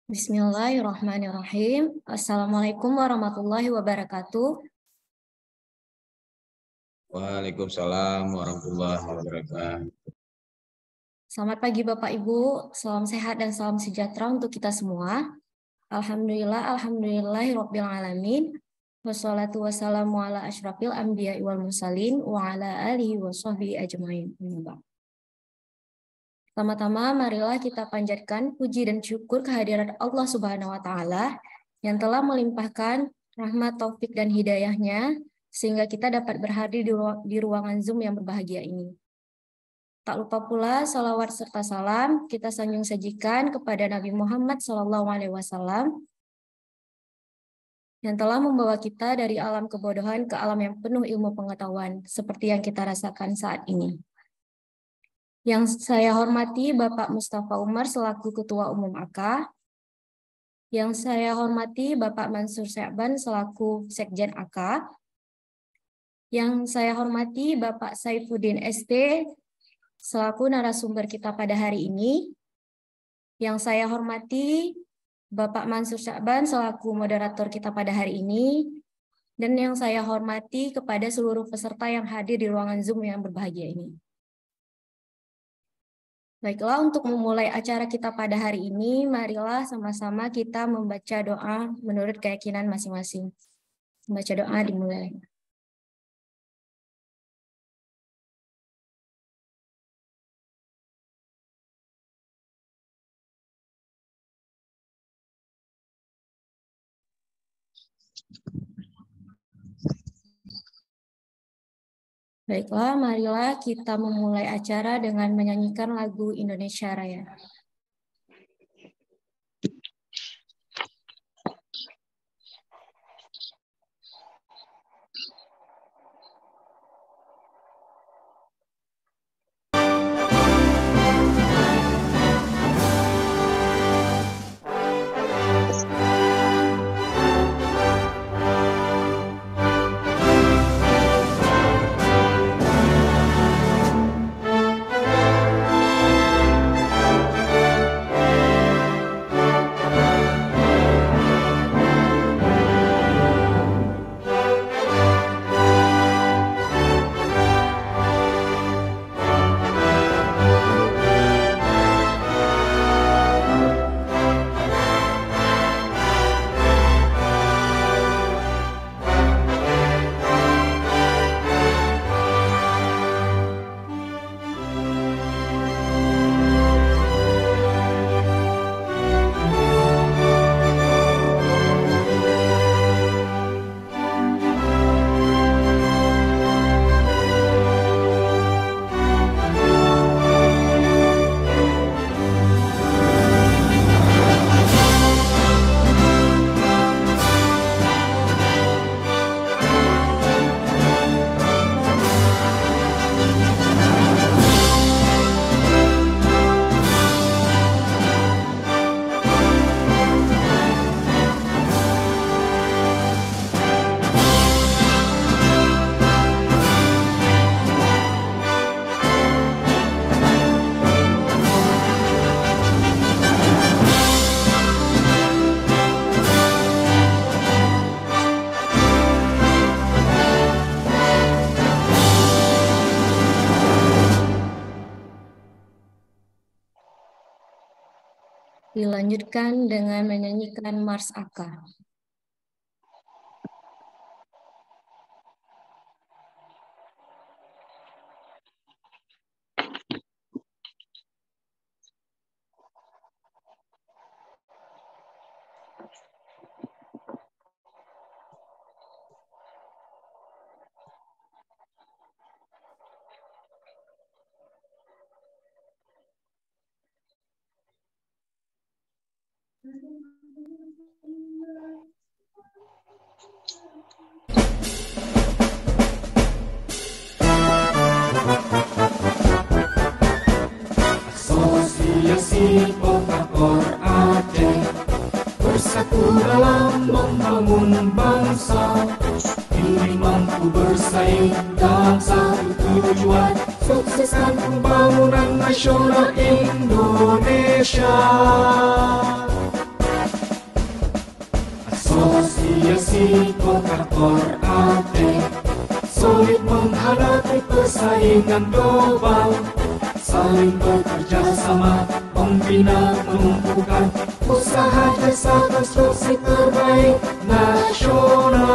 Bismillahirrahmanirrahim. Assalamualaikum warahmatullahi wabarakatuh. Waalaikumsalam warahmatullahi wabarakatuh. Selamat pagi Bapak Ibu, salam sehat dan salam sejahtera untuk kita semua. Alhamdulillahirabbil alamin. Wassalatu wassalamu ala asyrafil anbiya'i wal mursalin wa ala alihi washabbihi ajmain. Pertama-tama marilah kita panjatkan puji dan syukur kehadirat Allah Subhanahu wa taala yang telah melimpahkan rahmat, taufik dan hidayahnya sehingga kita dapat berhadir di ruangan Zoom yang berbahagia ini. Tak lupa pula salawat serta salam kita sanjung sajikan kepada Nabi Muhammad SAW yang telah membawa kita dari alam kebodohan ke alam yang penuh ilmu pengetahuan seperti yang kita rasakan saat ini. Yang saya hormati Bapak Mustafa Umar selaku Ketua Umum AK, yang saya hormati Bapak Mansur Sya'ban selaku Sekjen AK, yang saya hormati Bapak Saifuddin ST selaku narasumber kita pada hari ini, yang saya hormati Bapak Mansur Sya'ban selaku moderator kita pada hari ini, dan yang saya hormati kepada seluruh peserta yang hadir di ruangan Zoom yang berbahagia ini. Baiklah, untuk memulai acara kita pada hari ini, marilah sama-sama kita membaca doa menurut keyakinan masing-masing. Membaca doa dimulai. Baiklah, marilah kita memulai acara dengan menyanyikan lagu Indonesia Raya. Dilanjutkan dengan menyanyikan Mars AK. Asosiasi Pelapor Aceh bersatu dalam membangun bangsa ini mampu bersaing dalam satu tujuan, sukseskan pembangunan nasional Indonesia. Asosiasi Kontraktor Aceh solid menghadapi persaingan global, saling bekerja sama, membina, menumbuhkan usaha jasa konstruksi terbaik nasional.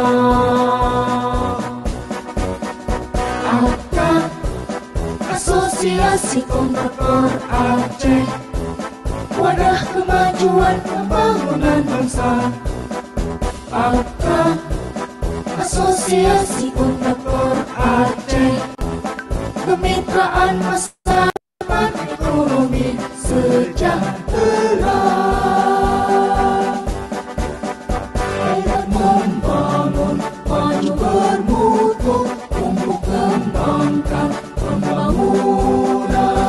AKA, Asosiasi Kontraktor Aceh, wadah kemajuan pembangunan bangsa. AKA, Asosiasi Kontraktor Aceh, kemitraan masa depan ekonomi sejahtera. Hayat membangun, maju bermutu untuk kembangkan pembangunan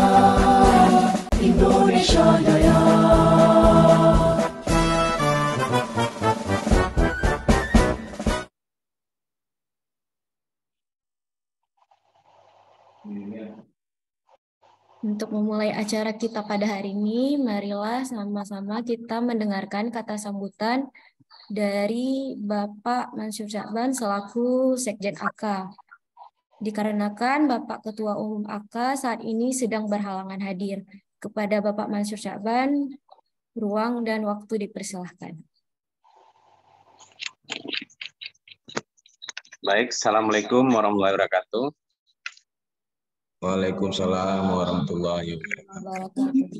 Indonesia Jaya. Untuk memulai acara kita pada hari ini, marilah sama-sama kita mendengarkan kata sambutan dari Bapak Mansur Sya'ban selaku Sekjen AK. Dikarenakan Bapak Ketua Umum AK saat ini sedang berhalangan hadir. Kepada Bapak Mansur Sya'ban, ruang dan waktu dipersilahkan. Baik, Assalamualaikum warahmatullahi wabarakatuh. Waalaikumsalam warahmatullahi wabarakatuh.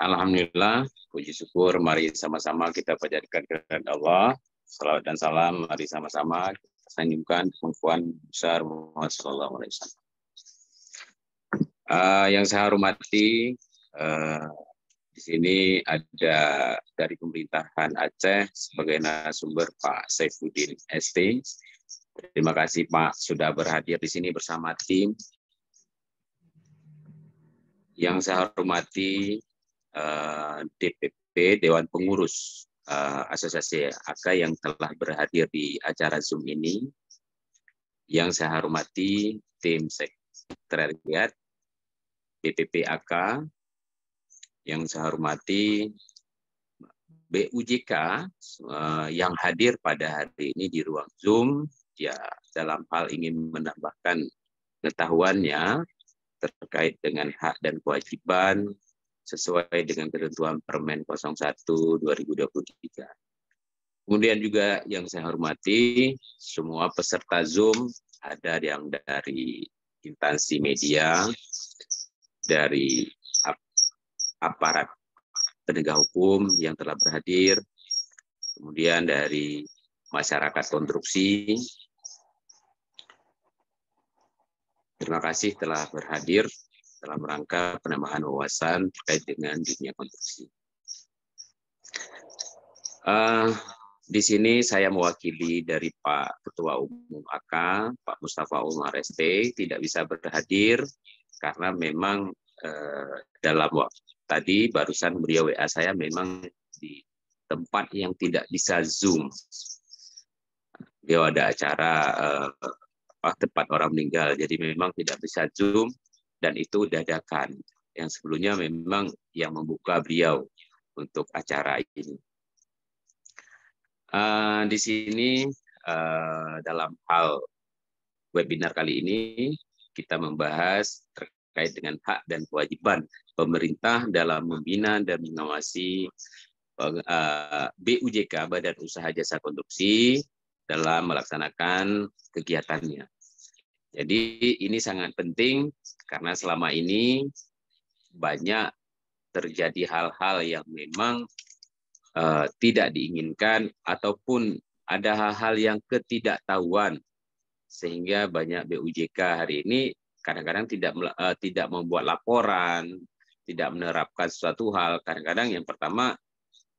Alhamdulillah, puji syukur, mari sama-sama kita panjatkan kehadirat Allah. Salawat dan salam, mari sama-sama kita sanjungkan pengakuan besar Muhammad sallallahu alaihi wasallam. Yang saya hormati, di sini ada dari pemerintahan Aceh sebagai narasumber Pak Saifuddin ST. Terima kasih Pak sudah berhadir di sini bersama tim. Yang saya hormati DPP Dewan Pengurus Asosiasi AK yang telah berhadir di acara Zoom ini. Yang saya hormati tim sekretariat DPP AK. Yang saya hormati BUJK yang hadir pada hari ini di ruang Zoom, ya dalam hal ingin menambahkan pengetahuannya terkait dengan hak dan kewajiban sesuai dengan ketentuan Permen 01/2023. Kemudian juga yang saya hormati semua peserta Zoom, ada yang dari instansi media, dari aparat penegak hukum yang telah berhadir, kemudian dari masyarakat konstruksi. Terima kasih telah berhadir dalam rangka penambahan wawasan terkait dengan dunia konstruksi. Di sini saya mewakili dari Pak Ketua Umum AK, Pak Mustafa Umar ST, tidak bisa berhadir karena memang dalam waktu tadi barusan beliau WA saya memang di tempat yang tidak bisa Zoom. Dia ada acara tempat orang meninggal, jadi memang tidak bisa Zoom dan itu dadakan. Yang sebelumnya memang yang membuka beliau untuk acara ini. Di sini dalam hal webinar kali ini kita membahas terkait dengan hak dan kewajiban pemerintah dalam membina dan mengawasi BUJK Badan Usaha Jasa Konstruksi dalam melaksanakan kegiatannya. Jadi ini sangat penting karena selama ini banyak terjadi hal-hal yang memang tidak diinginkan ataupun ada hal-hal yang ketidaktahuan sehingga banyak BUJK hari ini kadang-kadang tidak membuat laporan, tidak menerapkan suatu hal. Kadang-kadang yang pertama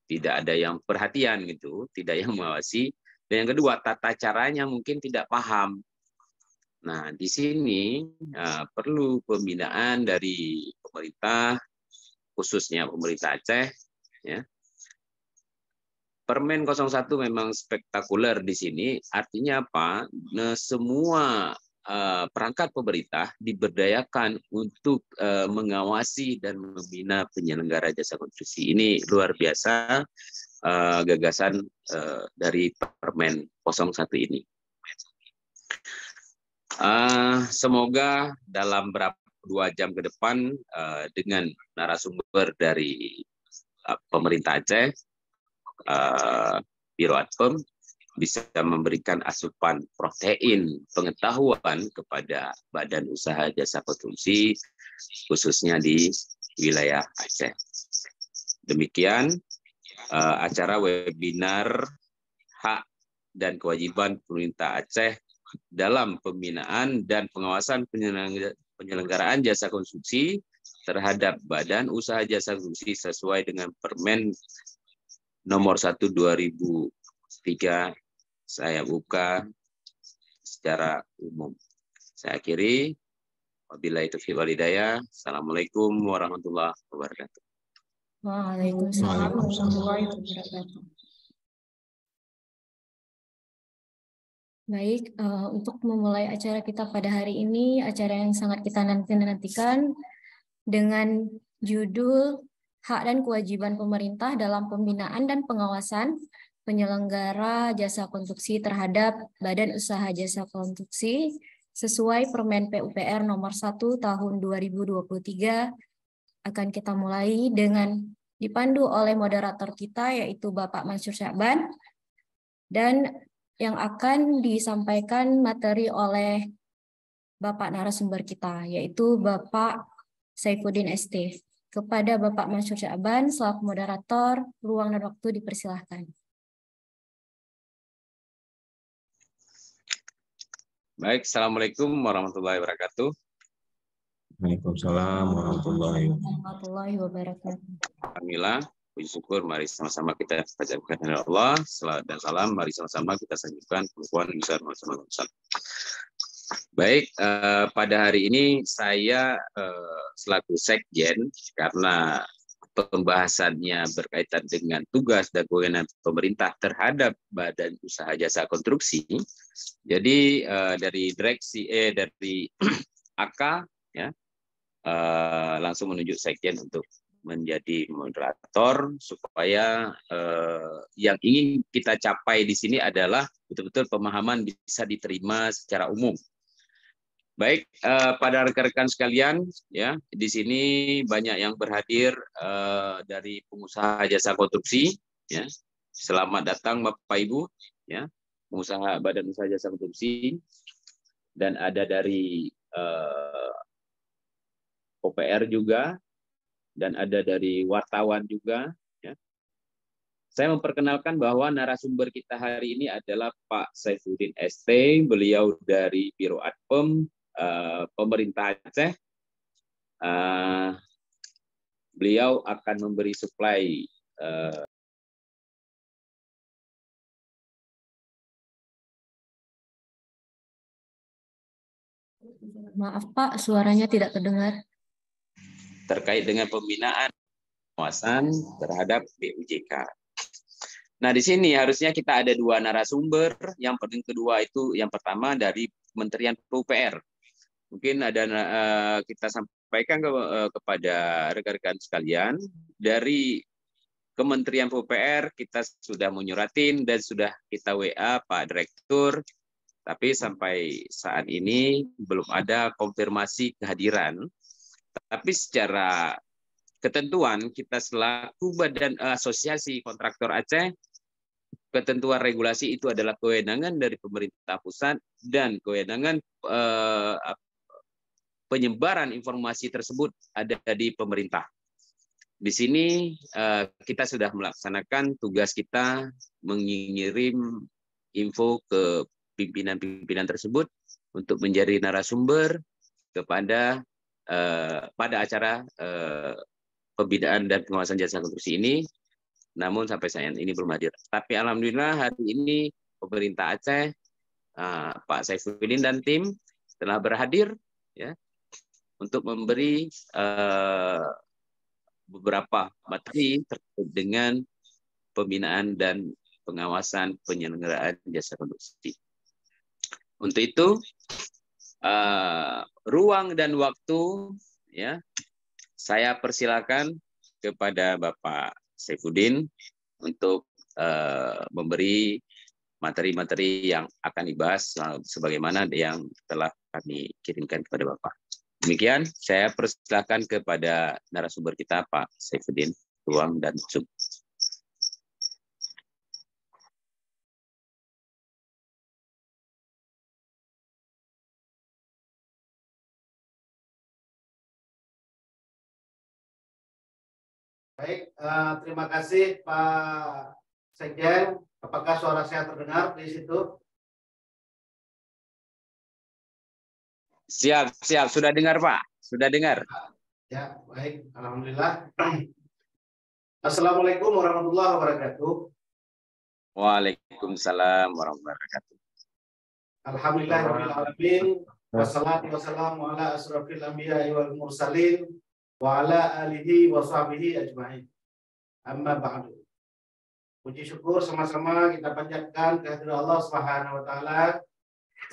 tidak ada yang perhatian gitu, tidak yang mengawasi. Dan yang kedua, tata caranya mungkin tidak paham. Nah, di sini perlu pembinaan dari pemerintah, khususnya pemerintah Aceh. Ya. Permen 01 memang spektakuler di sini. Artinya apa? Nah, semua perangkat pemerintah diberdayakan untuk mengawasi dan membina penyelenggara jasa konstruksi. Ini luar biasa. gagasan dari Permen 01 ini. Semoga dalam 2 jam ke depan dengan narasumber dari pemerintah Aceh, Biro Adpem, bisa memberikan asupan protein pengetahuan kepada Badan Usaha Jasa Konstruksi, khususnya di wilayah Aceh. Demikian acara webinar hak dan kewajiban pemerintah Aceh dalam pembinaan dan pengawasan penyelenggaraan jasa konstruksi terhadap Badan Usaha Jasa Konstruksi sesuai dengan Permen nomor 1 2003. Saya buka secara umum. Saya akhiri. Wabillahi taufiq wal hidayah. Assalamualaikum warahmatullahi wabarakatuh. Waalaikumsalam warahmatullahi wabarakatuh. Baik, untuk memulai acara kita pada hari ini, acara yang sangat kita nantikan dengan judul Hak dan Kewajiban Pemerintah dalam Pembinaan dan Pengawasan Penyelenggara Jasa Konstruksi terhadap Badan Usaha Jasa Konstruksi sesuai Permen PUPR nomor 1 tahun 2023 akan kita mulai dengan dipandu oleh moderator kita yaitu Bapak Mansur Sya'ban, dan yang akan disampaikan materi oleh Bapak narasumber kita, yaitu Bapak Saifuddin ST. Kepada Bapak Mansur Sya'ban, selaku moderator, ruang dan waktu dipersilahkan. Baik, Assalamualaikum warahmatullahi wabarakatuh. Waalaikumsalam warahmatullahi wabarakatuh. Alhamdulillah, puji syukur, mari sama-sama kita panjatkan kepada Allah. Salam dan salam, mari sama-sama kita sanjungkan pengukuhan besar bersama. Baik, pada hari ini saya selaku sekjen, karena pembahasannya berkaitan dengan tugas dan kewenangan pemerintah terhadap Badan Usaha Jasa Konstruksi. Jadi dari direksi dari AK ya, langsung menunjuk sekjen untuk menjadi moderator supaya yang ingin kita capai di sini adalah betul-betul pemahaman bisa diterima secara umum. Baik, pada rekan-rekan sekalian, ya di sini banyak yang berhadir dari pengusaha jasa konstruksi. Ya, selamat datang Bapak Ibu, ya pengusaha Badan Usaha Jasa Konstruksi, dan ada dari OPR juga, dan ada dari wartawan juga. Ya. Saya memperkenalkan bahwa narasumber kita hari ini adalah Pak Saifuddin ST, beliau dari Biro Adpem, pemerintah Aceh. Beliau akan memberi supply Maaf Pak, suaranya tidak terdengar. Terkait dengan pembinaan pengawasan terhadap BUJK. Nah, di sini harusnya kita ada 2 narasumber. Yang kedua itu, yang pertama dari Kementerian PUPR. Mungkin ada kita sampaikan kepada rekan-rekan sekalian, dari Kementerian PUPR kita sudah menyuratin dan sudah kita WA Pak Direktur, tapi sampai saat ini belum ada konfirmasi kehadiran. Tapi secara ketentuan kita selaku Badan Asosiasi Kontraktor Aceh, ketentuan regulasi itu adalah kewenangan dari pemerintah pusat, dan kewenangan penyebaran informasi tersebut ada di pemerintah. Di sini kita sudah melaksanakan tugas kita mengirim info ke pimpinan-pimpinan tersebut untuk menjadi narasumber kepada pada acara pembinaan dan pengawasan jasa konstruksi ini, namun sampai saat ini belum hadir. Tapi alhamdulillah hari ini pemerintah Aceh, Pak Saifuddin dan tim telah berhadir, ya, untuk memberi beberapa materi terkait dengan pembinaan dan pengawasan penyelenggaraan jasa konstruksi. Untuk itu, ruang dan waktu, ya, saya persilakan kepada Bapak Saifuddin untuk memberi materi-materi yang akan dibahas sebagaimana yang telah kami kirimkan kepada Bapak. Demikian, saya persilakan kepada narasumber kita, Pak Saifuddin, ruang dan sub. Baik, terima kasih Pak Sekjen. Apakah suara saya terdengar di situ? Siap, siap. Sudah dengar, Pak? Sudah dengar. Ya, baik. Alhamdulillah. Assalamualaikum warahmatullahi wabarakatuh. Waalaikumsalam warahmatullahi wabarakatuh. Alhamdulillahirrahmanirrahim. Wassalatu wassalamu ala asrafil anbiya'i wal mursalin wa ala alihi wa sahbihi ajma'in. Amma ba'du. Puji syukur sama-sama kita panjatkan kehadirat Allah Subhanahu wa taala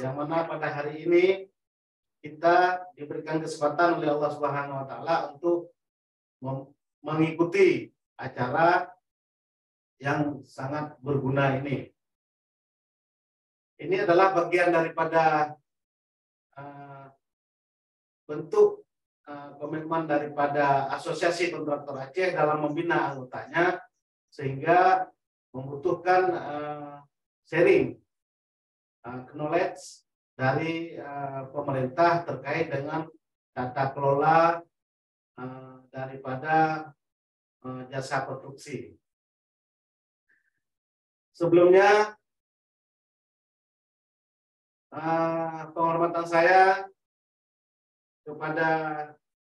yang mana pada hari ini kita diberikan kesempatan oleh Allah Subhanahu wa taala untuk mengikuti acara yang sangat berguna ini. Ini adalah bagian daripada bentuk komitmen daripada Asosiasi Kontraktor Aceh dalam membina anggotanya, sehingga membutuhkan sharing knowledge dari pemerintah terkait dengan tata kelola daripada jasa konstruksi. Sebelumnya, penghormatan saya kepada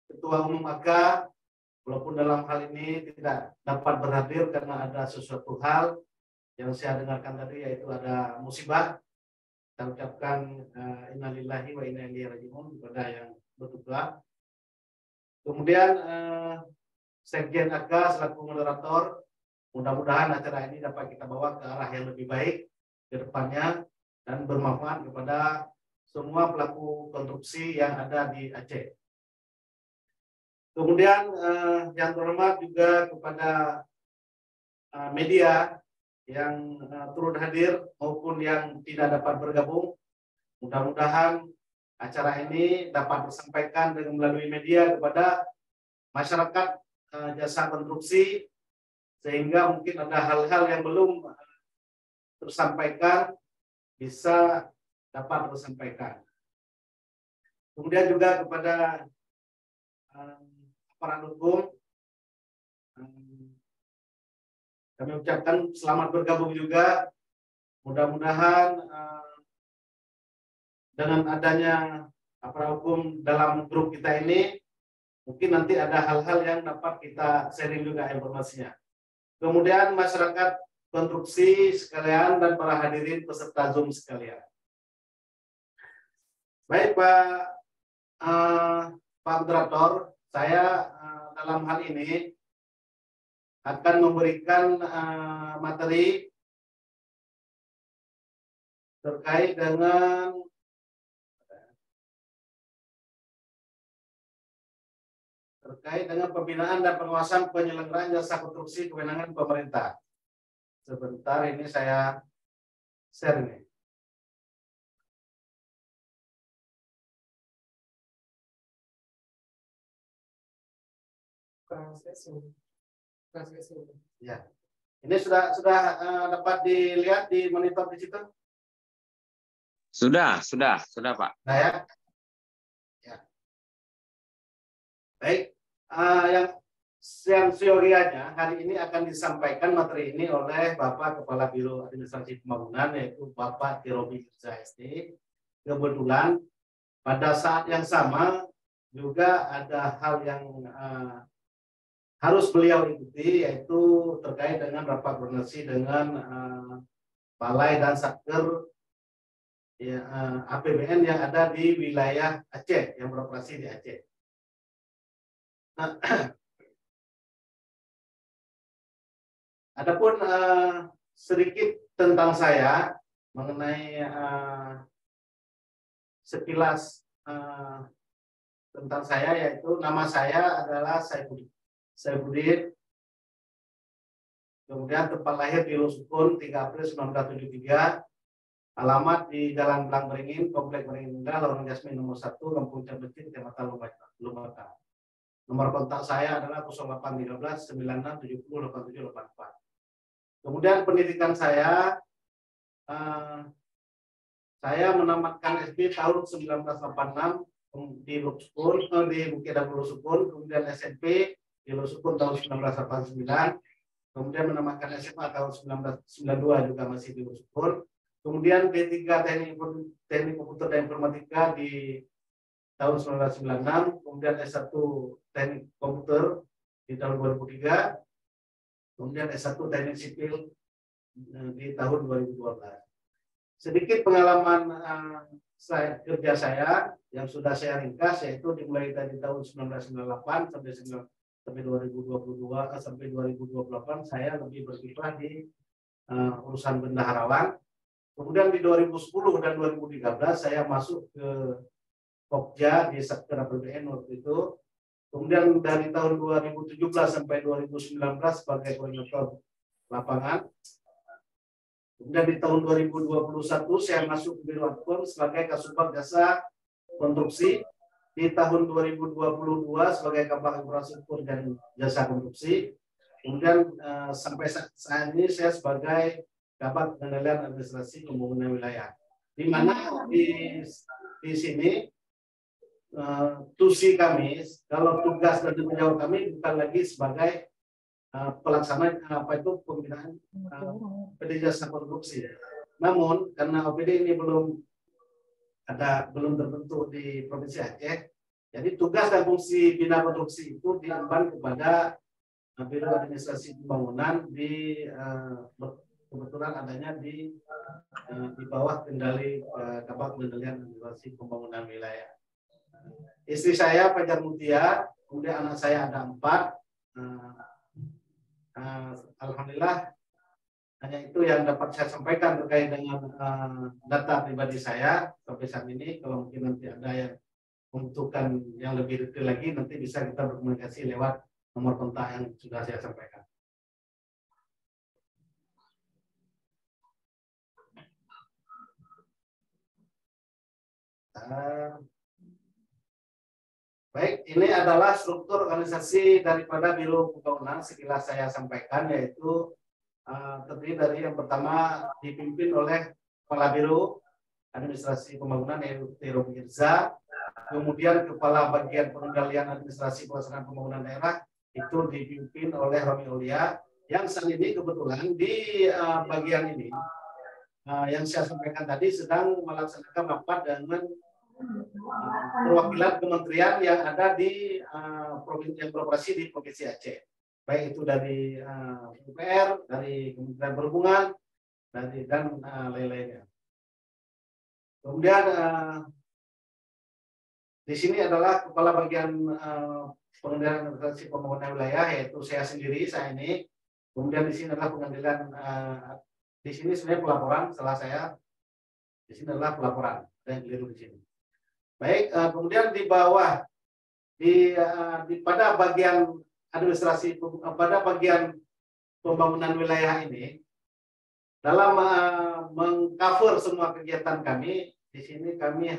Ketua Umum AK, walaupun dalam hal ini tidak dapat berhadir karena ada sesuatu hal yang saya dengarkan tadi, yaitu ada musibah. Kita ucapkan innalillahi wa inna ilaihi raji'un kepada yang berduka. Kemudian Sekjen AK selaku moderator, mudah-mudahan acara ini dapat kita bawa ke arah yang lebih baik ke depannya dan bermanfaat kepada semua pelaku konstruksi yang ada di Aceh. Kemudian yang terhormat juga kepada media yang turut hadir maupun yang tidak dapat bergabung. Mudah-mudahan acara ini dapat disampaikan dengan melalui media kepada masyarakat jasa konstruksi, sehingga mungkin ada hal-hal yang belum tersampaikan bisa dapat tersampaikan. Kemudian juga kepada aparat hukum, kami ucapkan selamat bergabung juga. Mudah-mudahan dengan adanya aparat hukum dalam grup kita ini, mungkin nanti ada hal-hal yang dapat kita sharing juga informasinya. Kemudian masyarakat konstruksi sekalian dan para hadirin peserta Zoom sekalian. Baik Pak Moderator, saya dalam hal ini akan memberikan materi terkait dengan pembinaan dan pengawasan penyelenggaraan jasa konstruksi kewenangan pemerintah. Sebentar, ini saya share nih. Ya, ini sudah dapat dilihat di monitor di situ? Sudah Pak. Nah ya. Baik, yang seyogianya hari ini akan disampaikan materi ini oleh Bapak Kepala Biro Administrasi Pembangunan, yaitu Bapak Tirobi Mirza SD. Kebetulan pada saat yang sama juga ada hal yang harus beliau ikuti, yaitu terkait dengan rapat koordinasi dengan balai dan satker APBN yang ada di wilayah Aceh, yang beroperasi di Aceh. Nah, adapun sedikit tentang saya mengenai sekilas tentang saya, yaitu nama saya adalah Saifuddin. Kemudian tempat lahir di Lusukun 3 April 1973. Alamat di Jalan Belang Beringin, Komplek Beringin Indah, Lorong Jasmin nomor 1, Kampung Cambecin, Kecamatan Lumaka. Nomor kontak saya adalah 0813 96 70 87 84. Kemudian pendidikan saya menamatkan SD tahun 1986 di Lusukun, di Bukit Dapur Lusukun, kemudian SMP di Lusukun tahun 1989, kemudian menamatkan SMA tahun 1992 juga masih di Lusukun, kemudian D3 Teknik Komputer dan Informatika di tahun 1996, kemudian S1 Teknik Komputer di tahun 2003, kemudian S1 Teknik Sipil di tahun 2012. Sedikit pengalaman kerja saya yang sudah saya ringkas, yaitu dimulai dari tahun 1998 sampai 2022 sampai 2028 saya lebih berkiprah di urusan bendaharawan. Kemudian di 2010 dan 2013 saya masuk ke Pokja di Sektor APBN waktu itu. Kemudian dari tahun 2017 sampai 2019 sebagai koordinator lapangan. Kemudian di tahun 2021 saya masuk ke Biro Adpon sebagai Kasubag Jasa Konstruksi. Di tahun 2022 sebagai Kabag Infrastruktur dan Jasa Konstruksi. Kemudian sampai saat ini saya sebagai Kabag Pengendalian Administrasi Pembangunan Wilayah. Di mana di sini tusi kami, kalau tugas dan tanggung jawab kami bukan lagi sebagai pelaksana pembinaan PD Jasa Konstruksi. Namun karena OPD ini belum terbentuk di Provinsi Aceh, jadi tugas dan fungsi bina konstruksi itu diemban kepada Biro Administrasi Pembangunan di kebetulan adanya di bawah kendali Kabag Pengendalian Administrasi Pembangunan Wilayah. Istri saya Fajar Mutia, kemudian anak saya ada 4. Alhamdulillah, hanya itu yang dapat saya sampaikan terkait dengan data pribadi saya sampai saat ini. Kalau mungkin nanti ada yang membutuhkan yang lebih detail lagi, nanti bisa kita berkomunikasi lewat nomor kontak yang sudah saya sampaikan. Baik, ini adalah struktur organisasi daripada Biro Pembangunan sekilas saya sampaikan, yaitu terdiri dari yang pertama dipimpin oleh Kepala Biro Administrasi Pembangunan yaitu Robi Irza, kemudian Kepala Bagian Pengendalian Administrasi Pelaksanaan Pembangunan Daerah itu dipimpin oleh Romi Aulia, yang saat ini kebetulan di bagian ini yang saya sampaikan tadi sedang melaksanakan rapat dengan perwakilan kementerian yang ada di provinsi yang beroperasi di Provinsi Aceh, baik itu dari UPR, dari Kementerian Perhubungan, dan lain-lainnya. Kemudian di sini adalah Kepala Bagian Pengendalian Administrasi Pembangunan Wilayah, yaitu saya sendiri, saya ini. Kemudian di sini adalah pengendalian, di sini sebenarnya pelaporan, salah saya. Di sini adalah pelaporan, dan keliru di sini. Baik, kemudian di bawah pada bagian administrasi, pada bagian pembangunan wilayah ini, dalam mengcover semua kegiatan kami, di sini kami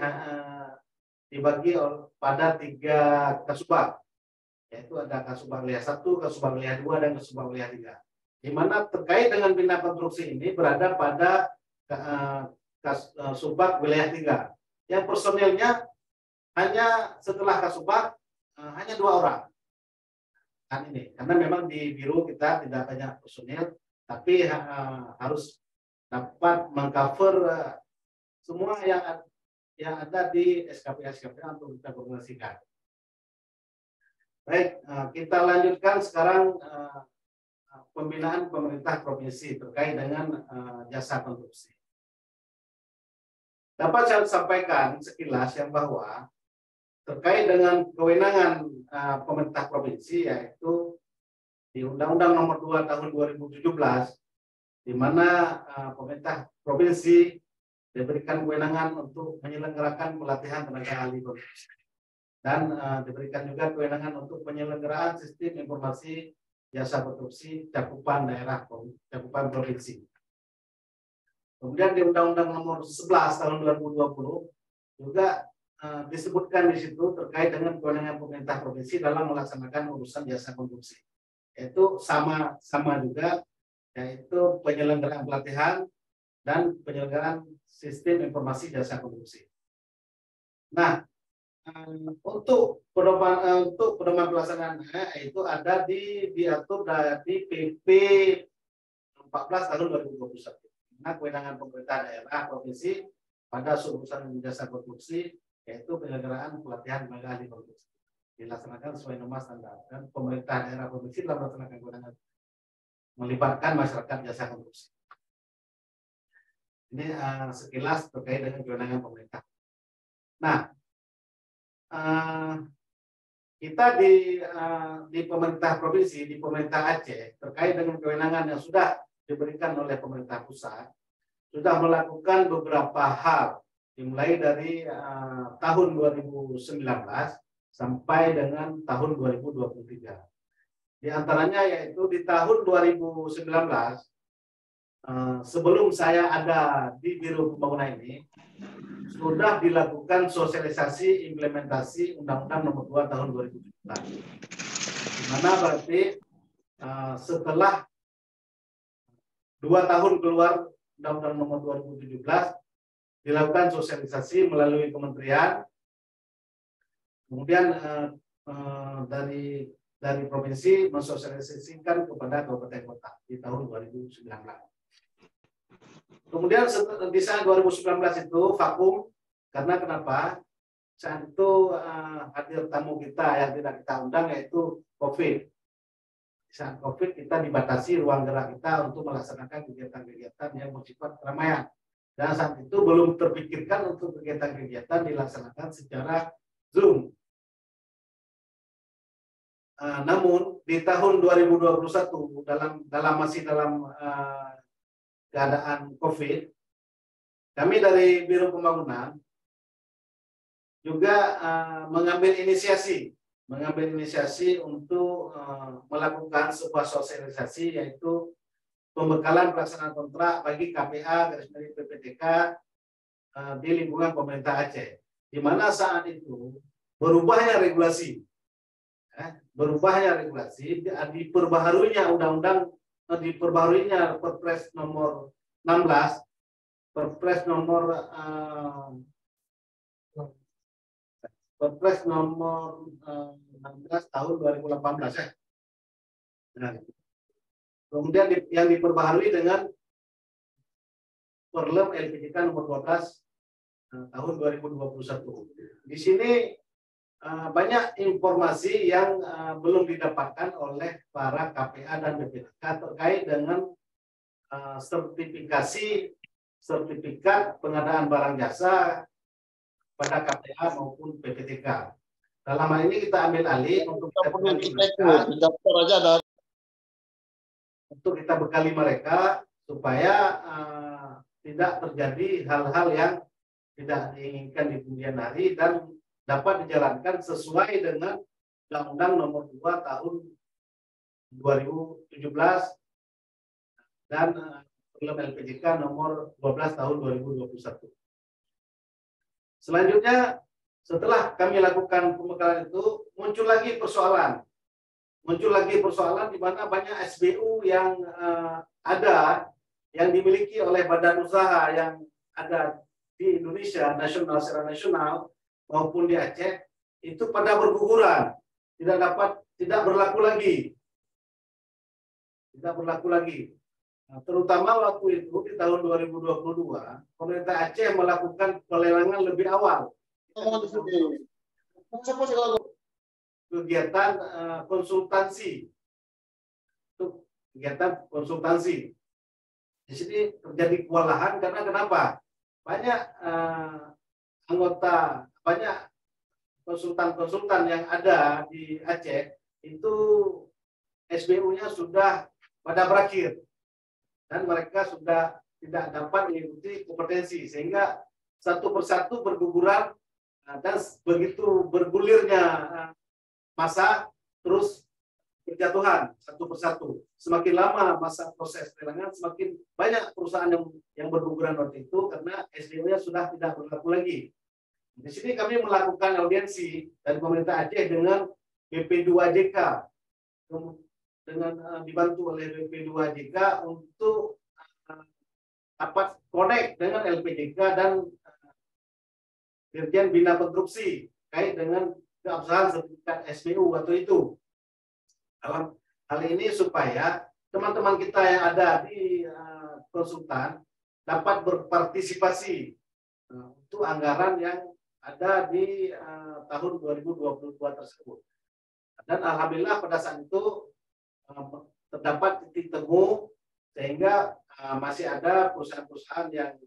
dibagi pada 3 kasubag, yaitu ada Kasubag Wilayah 1, Kasubag Wilayah 2, dan Kasubag Wilayah 3. Di mana terkait dengan bina konstruksi ini berada pada Kasubag Wilayah 3. Yang personilnya hanya setelah Kasubag hanya 2 orang. Kan ini, karena memang di biro kita tidak banyak personil, tapi harus dapat mengcover semua yang ada di SKP untuk kita koordinasikan. Baik, kita lanjutkan sekarang pembinaan pemerintah provinsi terkait dengan jasa konstruksi. Dapat saya sampaikan sekilas yang bahwa terkait dengan kewenangan pemerintah provinsi, yaitu di Undang-Undang Nomor 2 Tahun 2017, di mana pemerintah provinsi diberikan kewenangan untuk menyelenggarakan pelatihan tenaga ahli konstruksi, dan diberikan juga kewenangan untuk penyelenggaraan sistem informasi jasa konstruksi cakupan daerah, cakupan provinsi. Kemudian di Undang-Undang Nomor 11 tahun 2020 juga disebutkan di situ terkait dengan kewenangan pemerintah provinsi dalam melaksanakan urusan jasa konstruksi. Yaitu sama juga, yaitu penyelenggaraan pelatihan dan penyelenggaraan sistem informasi jasa konstruksi. Nah, untuk pedoman pelaksanaannya itu ada diatur di PP 14 tahun 2021. Nah, kewenangan pemerintah daerah provinsi pada urusan jasa konstruksi yaitu penyelenggaraan pelatihan tenaga ahli konstruksi dilaksanakan sesuai norma standar, dan pemerintah daerah provinsi dalam melaksanakan kewenangan melibatkan masyarakat jasa konstruksi. Ini sekilas terkait dengan kewenangan pemerintah. Nah, kita di pemerintah provinsi, di pemerintah Aceh terkait dengan kewenangan yang sudah diberikan oleh pemerintah pusat, sudah melakukan beberapa hal dimulai dari tahun 2019 sampai dengan tahun 2023. Di antaranya yaitu di tahun 2019, sebelum saya ada di Biro Pembangunan ini, sudah dilakukan sosialisasi implementasi Undang-Undang Nomor 2 tahun 2017. Di mana berarti setelah 2 tahun keluar Undang-Undang Nomor 2017, dilakukan sosialisasi melalui kementerian, kemudian dari provinsi mensosialisasikan kepada kabupaten kota di tahun 2019. Kemudian di saat 2019 itu vakum, karena kenapa? Saat itu hadir tamu kita yang tidak kita undang, yaitu COVID. Di saat COVID kita dibatasi ruang gerak kita untuk melaksanakan kegiatan-kegiatan yang bersifat keramaian. Dan saat itu belum terpikirkan untuk kegiatan-kegiatan dilaksanakan secara Zoom. Namun di tahun 2021 masih dalam keadaan COVID, kami dari Biro Pembangunan juga mengambil inisiasi untuk melakukan sebuah sosialisasi, yaitu pembekalan pelaksanaan kontrak bagi KPA garis miring PPTK di lingkungan pemerintah Aceh, di mana saat itu berubahnya regulasi, diperbaharuinya undang-undang, diperbaharuinya Perpres nomor 16, Perpres nomor 16 tahun 2018 ya. Nah, kemudian yang diperbaharui dengan Perlem LPJK nomor 12 tahun 2021. Di sini banyak informasi yang belum didapatkan oleh para KPA dan BPTK terkait dengan sertifikat pengadaan barang jasa pada KPA maupun BPTK. Dalam hal ini kita ambil alih untuk kita bekali mereka supaya tidak terjadi hal-hal yang tidak diinginkan di kemudian hari dan dapat dijalankan sesuai dengan Undang-Undang Nomor 2 Tahun 2017 dan LPJK Nomor 12 Tahun 2021. Selanjutnya, setelah kami lakukan pembekalan itu, muncul lagi persoalan di mana banyak SBU yang ada yang dimiliki oleh badan usaha yang ada di Indonesia, secara nasional maupun di Aceh, itu pada berguguran, tidak berlaku lagi. Nah, terutama waktu itu di tahun 2022, pemerintah Aceh melakukan pelelangan lebih awal. Kegiatan konsultansi. Di sini terjadi kewalahan karena kenapa? Banyak banyak konsultan-konsultan yang ada di Aceh itu SBU-nya sudah pada berakhir dan mereka sudah tidak dapat mengikuti kompetensi, sehingga satu persatu berguguran dan begitu bergulirnya masa terus berjatuhan satu persatu. Semakin lama masa proses pelelangan, semakin banyak perusahaan yang berguguran waktu itu karena SDO-nya sudah tidak berlaku lagi. Di sini kami melakukan audiensi dari pemerintah Aceh dengan BP2JK, dengan dibantu oleh BP2JK untuk dapat connect dengan LPJK dan Dirjen Bina Konstruksi terkait dengan keabsahan sertifikat SBU waktu itu. Dalam hal ini supaya teman-teman kita yang ada di konsultan dapat berpartisipasi untuk anggaran yang ada di tahun 2022 tersebut. Dan alhamdulillah pada saat itu terdapat titik temu sehingga masih ada perusahaan-perusahaan yang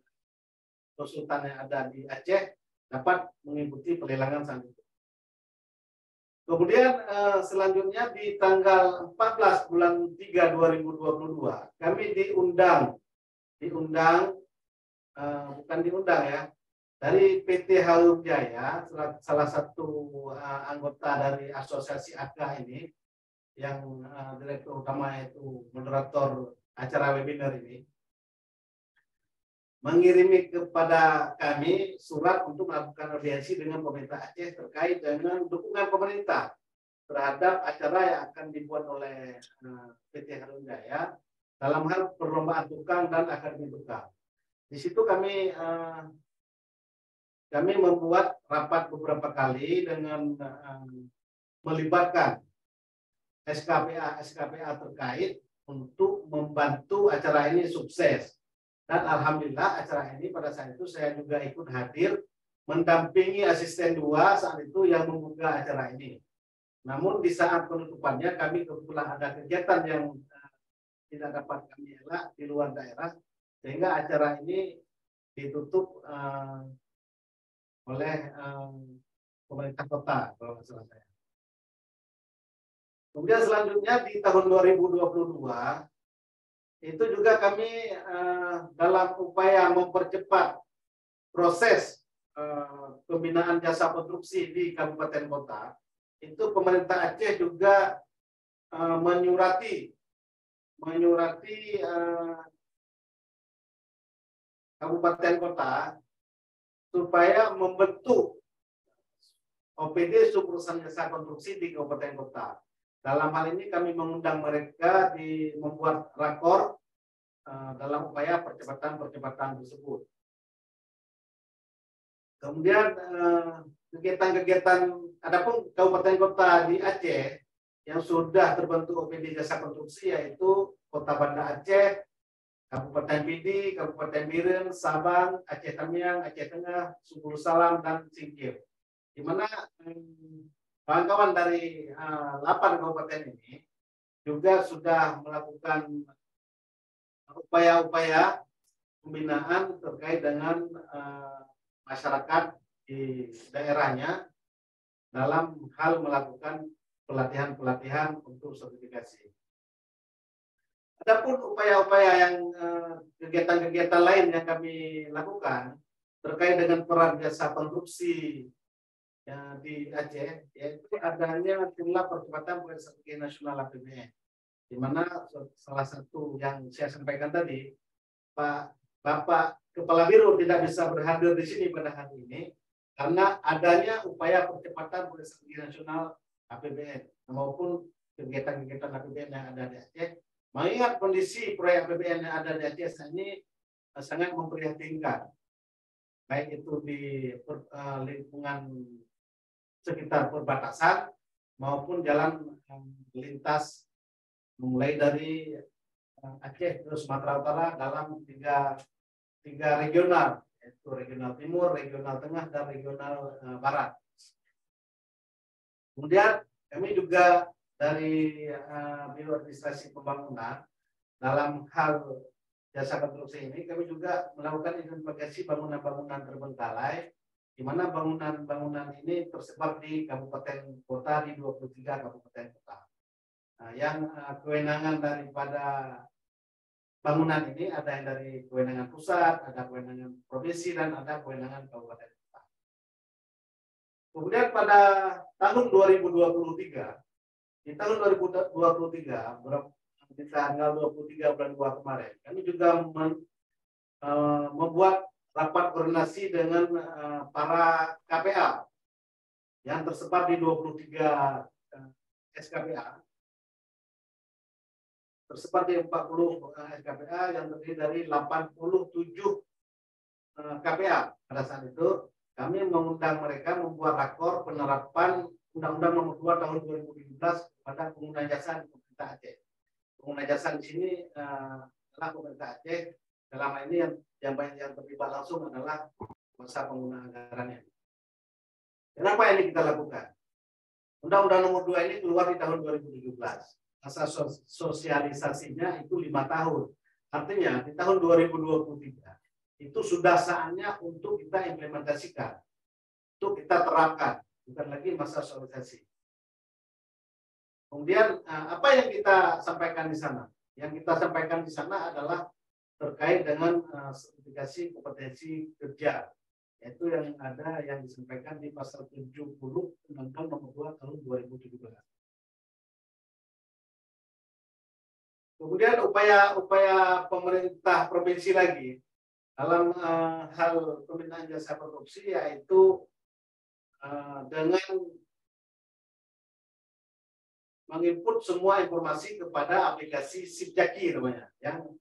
konsultan yang ada di Aceh dapat mengikuti pelelangan saat itu. Kemudian selanjutnya di tanggal 14 bulan 3 2022 kami diundang dari PT Harum Jaya, salah satu anggota dari asosiasi AK ini yang direktur utama itu moderator acara webinar ini, mengirimi kepada kami surat untuk melakukan audiensi dengan pemerintah Aceh terkait dengan dukungan pemerintah terhadap acara yang akan dibuat oleh PT Harum Jaya dalam hal perlombaan tukang dan akademi tukang. Di situ kami membuat rapat beberapa kali dengan melibatkan SKPA terkait untuk membantu acara ini sukses. Dan alhamdulillah acara ini pada saat itu saya juga ikut hadir mendampingi asisten 2 saat itu yang membuka acara ini. Namun di saat penutupannya kami kebetulan ada kegiatan yang tidak dapat kami elak di luar daerah sehingga acara ini ditutup oleh pemerintah kota kalau nggak salah saya. Kemudian selanjutnya di tahun 2022 itu juga kami dalam upaya mempercepat proses pembinaan jasa konstruksi di kabupaten kota, itu pemerintah Aceh juga menyurati kabupaten kota supaya membentuk OPD subperusahaan jasa konstruksi di kabupaten kota. Dalam hal ini kami mengundang mereka membuat rakor dalam upaya percepatan tersebut. Kemudian kegiatan-kegiatan, adapun kabupaten kota di Aceh yang sudah terbentuk OPD jasa konstruksi yaitu Kota Banda Aceh, Kabupaten Pidi, Kabupaten Biren, Sabang, Aceh Tamiang, Aceh Tengah, Subul Salam, dan Singkil. Di mana kawan-kawan dari 8 kabupaten ini juga sudah melakukan upaya-upaya pembinaan terkait dengan masyarakat di daerahnya dalam hal melakukan pelatihan-pelatihan untuk sertifikasi. Adapun upaya-upaya yang kegiatan-kegiatan lain yang kami lakukan terkait dengan peran jasa konstruksi di Aceh, yaitu adanya jumlah percepatan proyek strategi nasional APBN, di mana salah satu yang saya sampaikan tadi, Bapak Kepala Biro tidak bisa berhadir di sini pada hari ini karena adanya upaya percepatan proyek strategi nasional APBN maupun kegiatan-kegiatan APBN yang ada di Aceh. Mengingat kondisi proyek APBN yang ada di Aceh ini sangat memprihatinkan, baik itu di lingkungan sekitar perbatasan maupun jalan lintas mulai dari Aceh ke Sumatera Utara dalam tiga regional, yaitu regional timur, regional tengah, dan regional barat. Kemudian kami juga dari Biro Administrasi Pembangunan dalam hal jasa konstruksi ini kami juga melakukan identifikasi bangunan-bangunan terbengkalai, di mana bangunan-bangunan ini tersebar di kabupaten kota di 23 kabupaten kota. Nah, yang kewenangan daripada bangunan ini ada yang dari kewenangan pusat, ada kewenangan provinsi, dan ada kewenangan kabupaten kota. Kemudian pada tahun 2023 Di tahun 2023, di tanggal 23 bulan 2 kemarin, kami juga membuat rapat koordinasi dengan para KPA yang tersebar di 23 SKPA, tersebar di 40 SKPA yang terdiri dari 87 KPA. Pada saat itu kami mengundang mereka membuat rakor penerapan Undang-Undang Nomor 2 Tahun 2017 pada pengguna jasa di pemerintah Aceh. Pengguna jasa di sini adalah pemerintah Aceh. Dalam hal ini yang banyak yang terlibat langsung adalah masa pengguna anggarannya. Kenapa ini kita lakukan? Undang-Undang Nomor 2 ini keluar di tahun 2017. Masa sosialisasinya itu 5 tahun. Artinya di tahun 2023 itu sudah saatnya untuk kita implementasikan, untuk kita terapkan, bukan lagi masa sosialisasi. Kemudian apa yang kita sampaikan di sana? Yang kita sampaikan di sana adalah terkait dengan sertifikasi kompetensi kerja, yaitu yang ada yang disampaikan di pasal 70 Undang-Undang Nomor 2 Tahun 2017. Kemudian upaya pemerintah provinsi lagi dalam hal pembinaan jasa korupsi, yaitu dengan menginput semua informasi kepada aplikasi Sipjaki namanya. Yang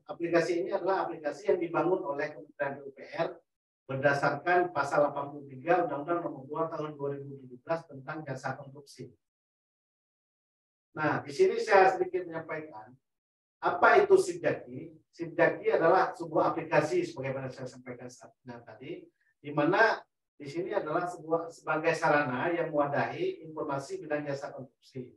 aplikasi ini adalah aplikasi yang dibangun oleh Kementerian PUPR berdasarkan pasal 83 Undang-Undang Nomor 2 Tahun 2017 tentang jasa korupsi. Nah, di sini saya sedikit menyampaikan apa itu Sipjaki. Sipjaki adalah sebuah aplikasi sebagaimana saya sampaikan tadi, di mana di sini adalah sebagai sarana yang mewadahi informasi bidang jasa korupsi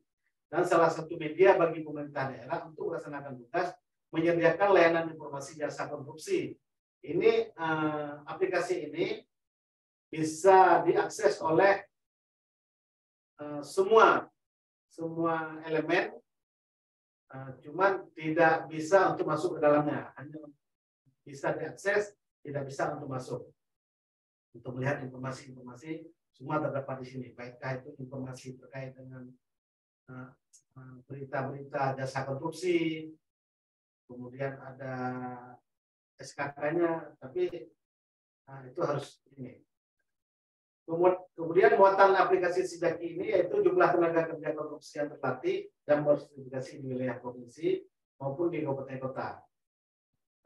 dan salah satu media bagi pemerintah daerah untuk melaksanakan tugas menyediakan layanan informasi jasa korupsi. Ini aplikasi ini bisa diakses oleh semua elemen, cuman tidak bisa untuk masuk ke dalamnya, hanya bisa diakses, tidak bisa untuk masuk. Untuk melihat informasi-informasi semua terdapat di sini, baikkah itu informasi terkait dengan berita-berita jasa korupsi, kemudian ada SKK-nya, tapi itu harus ini. Kemudian muatan aplikasi Sipjaki ini yaitu jumlah tenaga kerja korupsi yang terlatih dan bersertifikasi di wilayah provinsi maupun di kabupaten kota.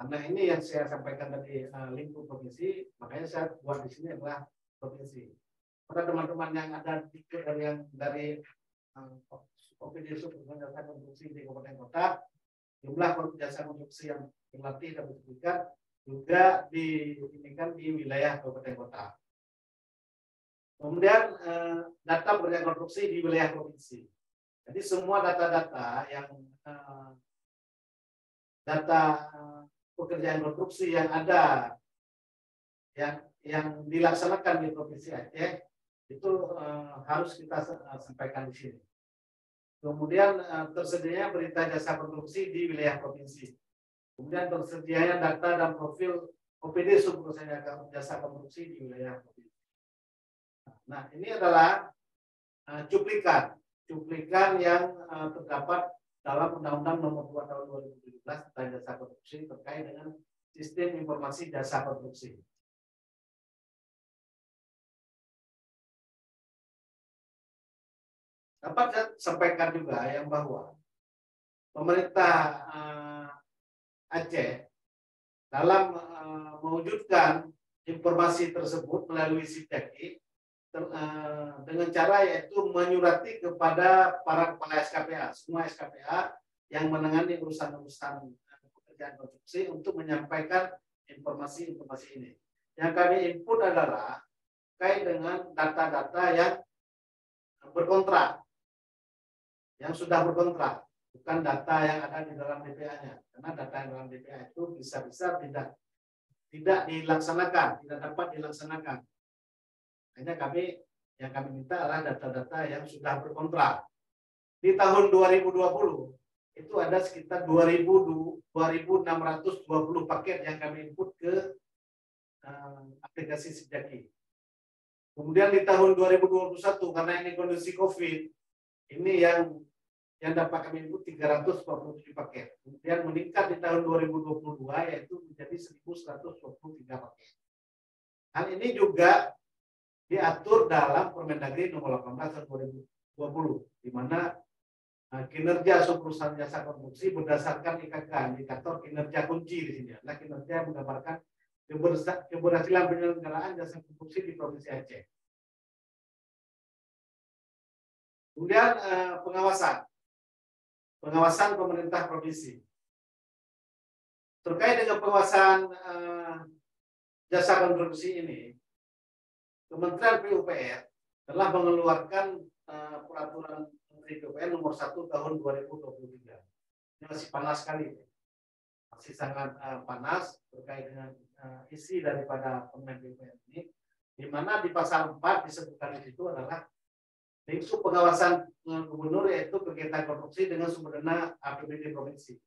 Karena ini yang saya sampaikan dari lingkup provinsi, makanya saya buat di sini adalah provinsi. Pada teman-teman yang ada dari OPD jasa konstruksi di kabupaten kota, jumlah jasa konstruksi yang terlatih dan bersertifikat juga diinikan di wilayah kabupaten kota. Kemudian data pekerjaan konstruksi di wilayah provinsi. Jadi semua data-data data pekerjaan konstruksi yang ada yang dilaksanakan di Provinsi Aceh itu harus kita sampaikan di sini. Kemudian tersedianya berita jasa konstruksi di wilayah provinsi. Kemudian tersedianya data dan profil OPD subperusahaan jasa konstruksi di wilayah provinsi. Nah, ini adalah cuplikan yang terdapat dalam Undang-Undang Nomor 2 Tahun 2017 tentang jasa konstruksi terkait dengan sistem informasi jasa konstruksi. Dapat saya sampaikan juga yang bahwa pemerintah Aceh dalam mewujudkan informasi tersebut melalui Sipjaki dengan cara yaitu menyurati kepada para kepala SKPA, semua SKPA yang menangani urusan-urusan pekerjaan konstruksi untuk menyampaikan informasi-informasi ini. Yang kami input adalah terkait dengan data-data yang berkontrak, yang sudah berkontrak, bukan data yang ada di dalam DPA-nya. Karena data yang dalam DPA itu bisa-bisa tidak dilaksanakan, tidak dapat dilaksanakan. Hanya yang kami minta adalah data-data yang sudah berkontrak. Di tahun 2020 itu ada sekitar 2.620 paket yang kami input ke aplikasi Sipjaki. Kemudian di tahun 2021 karena ini kondisi COVID, Ini yang dapat kami input 347 paket. Kemudian meningkat di tahun 2022 yaitu menjadi 1.123 paket. Hal ini juga diatur dalam Permendagri nomor 18 tahun 2020, di mana kinerja perusahaan jasa konstruksi berdasarkan IKK, indikator kinerja kunci di sini adalah kinerja yang menggambarkan keberhasilan penyelenggaraan jasa konstruksi di Provinsi Aceh. Kemudian pengawasan pemerintah provinsi. Terkait dengan pengawasan jasa konstruksi ini, Kementerian PUPR telah mengeluarkan peraturan Menteri PUPR nomor 1 tahun 2023. Ini masih panas sekali, masih sangat panas terkait dengan isi daripada Permen PUPR ini, di mana di pasal 4 disebutkan di situ adalah lingkup pengawasan gubernur yaitu kegiatan konstruksi dengan sumber dana APBD provinsi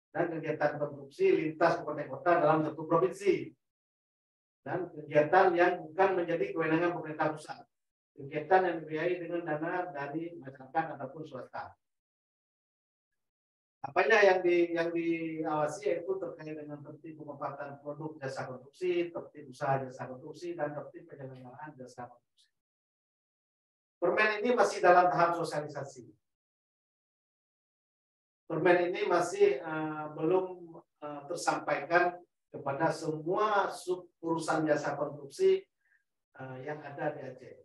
dan kegiatan konstruksi lintas kabupaten kota dalam satu provinsi dan kegiatan yang bukan menjadi kewenangan pemerintah pusat, kegiatan yang dibiayai dengan dana dari masyarakat ataupun swasta. Apanya yang diawasi yaitu terkait dengan tertib pemanfaatan produk jasa konstruksi, tertib usaha jasa konstruksi, dan tertib penyelenggaraan jasa konstruksi. Permen ini masih dalam tahap sosialisasi. Permen ini masih belum tersampaikan kepada semua perusahaan jasa konstruksi yang ada di Aceh.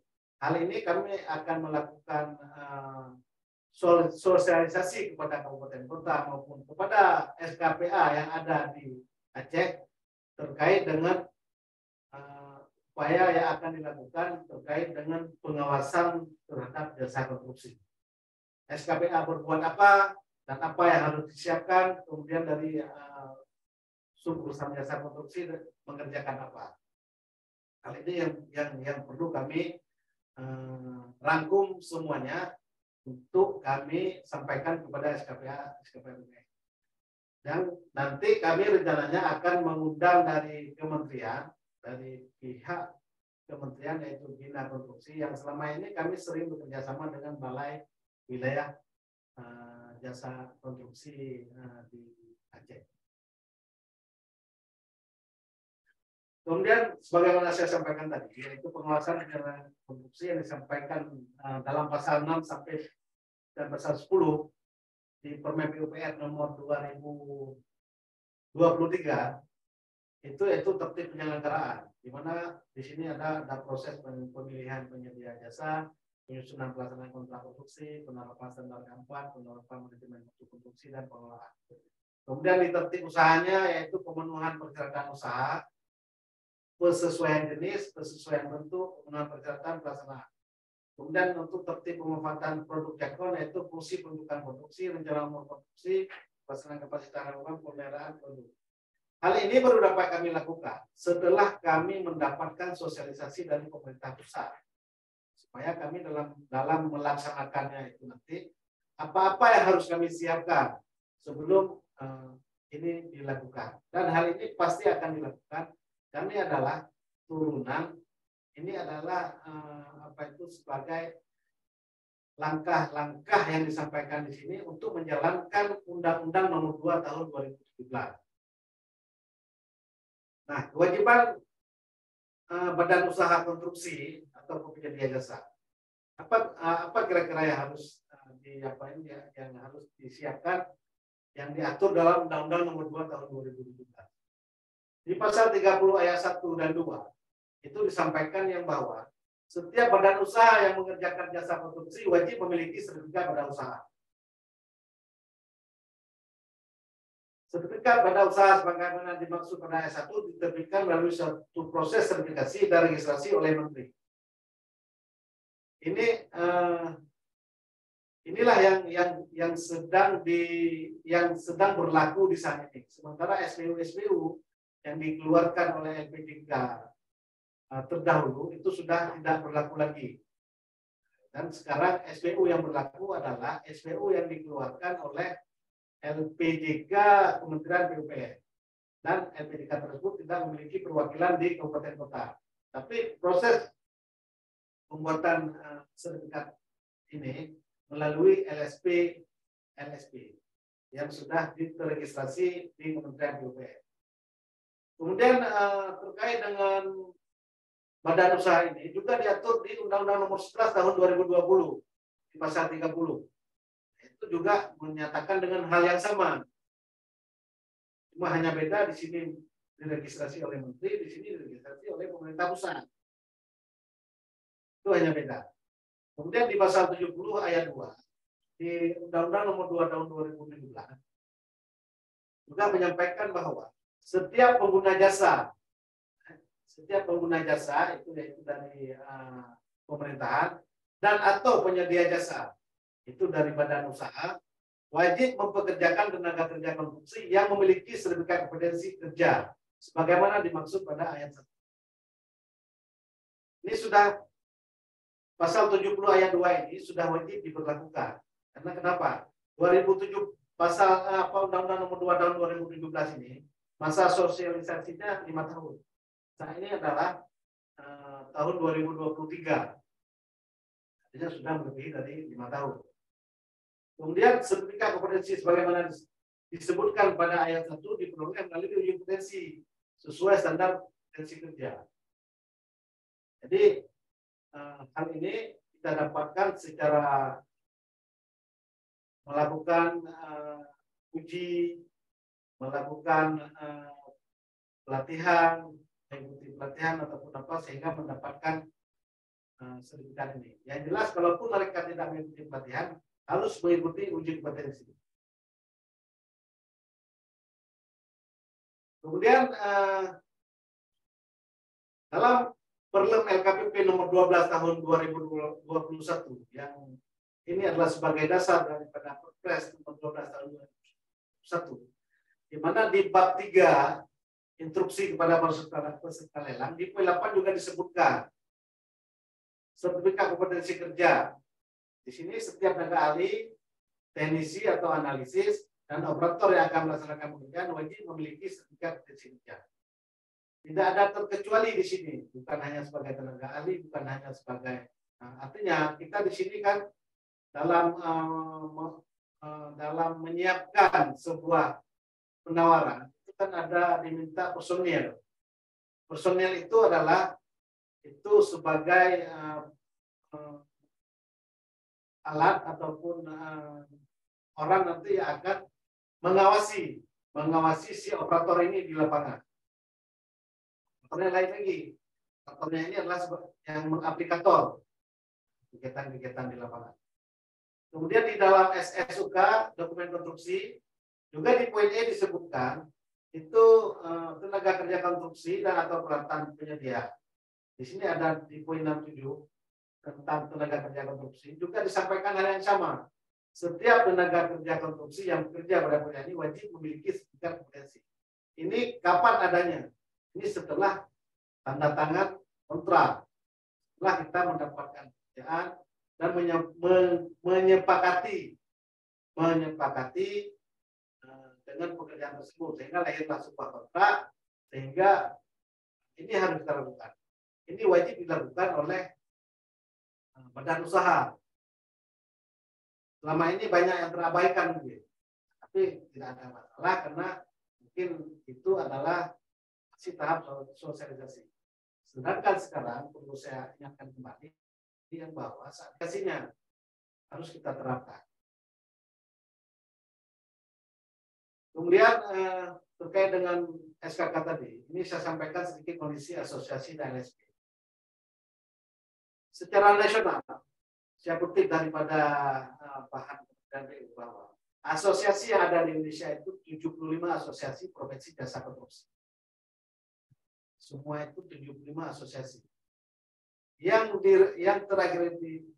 Hal ini kami akan melakukan sosialisasi kepada kabupaten kota maupun kepada SKPA yang ada di Aceh terkait dengan upaya yang akan dilakukan terkait dengan pengawasan terhadap jasa konstruksi. SKPA berbuat apa dan apa yang harus disiapkan, kemudian dari perusahaan jasa konstruksi mengerjakan apa. Hal ini yang perlu kami rangkum semuanya untuk kami sampaikan kepada SKPA. Dan nanti kami rencananya akan mengundang dari kementerian, dari pihak kementerian yaitu Bina Konstruksi yang selama ini kami sering bekerja sama dengan Balai Wilayah Jasa Konstruksi di Aceh. Kemudian sebagaimana saya sampaikan tadi, yaitu pengawasan jasa konstruksi yang disampaikan dalam pasal 6 sampai dan pasal 10 di Permen PUPR nomor 2023 itu tertib penyelenggaraan, di mana di sini ada proses pemilihan penyedia jasa, penyusunan pelaksanaan kontrak konstruksi, penerapan standar 4, penerapan manajemen mutu konstruksi dan pengelolaan. Kemudian di tertib usahanya yaitu pemenuhan persyaratan usaha, persesuaian jenis, persesuaian bentuk, pemenuhan persyaratan pelaksanaan. Kemudian untuk tertib pemanfaatan produk jakon yaitu fungsi penunjukan konstruksi, rencana umum konstruksi, pelaksanaan kapasitas lakukan pemeliharaan produk. Hal ini baru dapat kami lakukan setelah kami mendapatkan sosialisasi dari pemerintah pusat, supaya kami dalam melaksanakannya itu nanti apa-apa yang harus kami siapkan sebelum ini dilakukan. Dan hal ini pasti akan dilakukan. Kami adalah turunan, ini adalah sebagai langkah-langkah yang disampaikan di sini untuk menjalankan Undang-Undang Nomor 2 Tahun 2017. Nah, kewajiban badan usaha konstruksi atau penyedia jasa. Apa kira-kira yang harus yang harus disiapkan yang diatur dalam Undang-Undang Nomor 2 Tahun 2017. Di pasal 30 ayat 1 dan 2 itu disampaikan yang bahwa setiap badan usaha yang mengerjakan jasa konstruksi wajib memiliki sertifikat badan usaha. Sertifikat badan usaha sebagaimana dimaksud pada ayat 1 diterbitkan melalui suatu proses sertifikasi dan registrasi oleh Menteri. Inilah yang sedang berlaku di saat ini. Sementara SPU yang dikeluarkan oleh LPDK terdahulu itu sudah tidak berlaku lagi. Dan sekarang SPU yang berlaku adalah SPU yang dikeluarkan oleh LPDK Kementerian PUPR. Dan LPDK tersebut tidak memiliki perwakilan di kabupaten kota. Tapi proses pembuatan sertifikat ini melalui LSP yang sudah teregistrasi di Kementerian PUPR. Kemudian terkait dengan badan usaha ini juga diatur di Undang-Undang Nomor 11 Tahun 2020 di pasal 30. Itu juga menyatakan dengan hal yang sama. Cuma hanya beda di sini diregistrasi oleh menteri, di sini diregistrasi oleh pemerintah pusat. Itu hanya beda. Kemudian di pasal 70 ayat 2 di Undang-Undang Nomor 2 Tahun 2017 juga menyampaikan bahwa setiap pengguna jasa itu yaitu dari pemerintahan dan atau penyedia jasa itu dari badan usaha wajib mempekerjakan tenaga kerja konstruksi yang memiliki sertifikat kompetensi kerja sebagaimana dimaksud pada ayat 1. Ini sudah pasal 70 ayat 2 ini sudah wajib diberlakukan. Karena kenapa? 2007 pasal Undang-Undang Nomor 2 Tahun 2017 ini masa sosialisasinya 5 tahun. Nah, ini adalah tahun 2023. Artinya sudah melebihi dari 5 tahun. Kemudian sertifikat kompetensi sebagaimana disebutkan pada ayat 1 diperoleh melalui uji kompetensi sesuai standar kompetensi kerja. Jadi hal ini kita dapatkan secara melakukan uji, melakukan pelatihan, mengikuti pelatihan ataupun apa sehingga mendapatkan sertifikat ini. Yang jelas kalaupun mereka tidak mengikuti pelatihan harus mengikuti uji kompetensi. Kemudian dalam Perlem LKPP nomor 12 tahun 2021 yang ini adalah sebagai dasar daripada Perpres nomor 12 tahun 2021, di mana di bab 3 instruksi kepada peserta lelang di poin 8 juga disebutkan sertifikat kompetensi kerja. Di sini setiap tenaga ahli, teknisi atau analisis dan operator yang akan melaksanakan pekerjaan wajib memiliki sertifikat kompetensi kerja. Tidak ada terkecuali di sini, bukan hanya sebagai tenaga ahli, bukan hanya sebagai artinya kita di sini kan dalam menyiapkan sebuah penawaran itu kan ada diminta personil. Personil itu adalah sebagai alat ataupun orang nanti yang akan mengawasi si operator ini di lapangan. Operatornya lain lagi. Operatornya ini adalah yang mengaplikator kegiatan-kegiatan di lapangan. Kemudian di dalam SSUK dokumen konstruksi juga di poin E disebutkan itu tenaga kerja konstruksi dan atau peralatan penyedia. Di sini ada di poin 67 tentang tenaga kerja konstruksi juga disampaikan hal yang sama. Setiap tenaga kerja konstruksi yang bekerja pada pekerjaan ini wajib memiliki sertifikat kompetensi. Ini kapan adanya? Ini setelah tanda tangan kontrak. Setelah kita mendapatkan pekerjaan dan menyepakati dengan pekerjaan tersebut sehingga lahirlah sebuah kontrak sehingga ini harus kita lakukan. Ini wajib dilakukan oleh badan usaha. Selama ini banyak yang terabaikan mungkin, tapi tidak ada masalah karena mungkin itu adalah masih tahap sosialisasi. Sedangkan sekarang perlu saya ingatkan kembali yang bahwa saat kasihnya harus kita terapkan. Kemudian terkait dengan SKK tadi, ini saya sampaikan sedikit kondisi asosiasi dan LSP. Secara nasional, saya kutip daripada bahan dan bahwa asosiasi yang ada di Indonesia itu 75 asosiasi profesi jasa konstruksi. Semua itu 75 asosiasi. Yang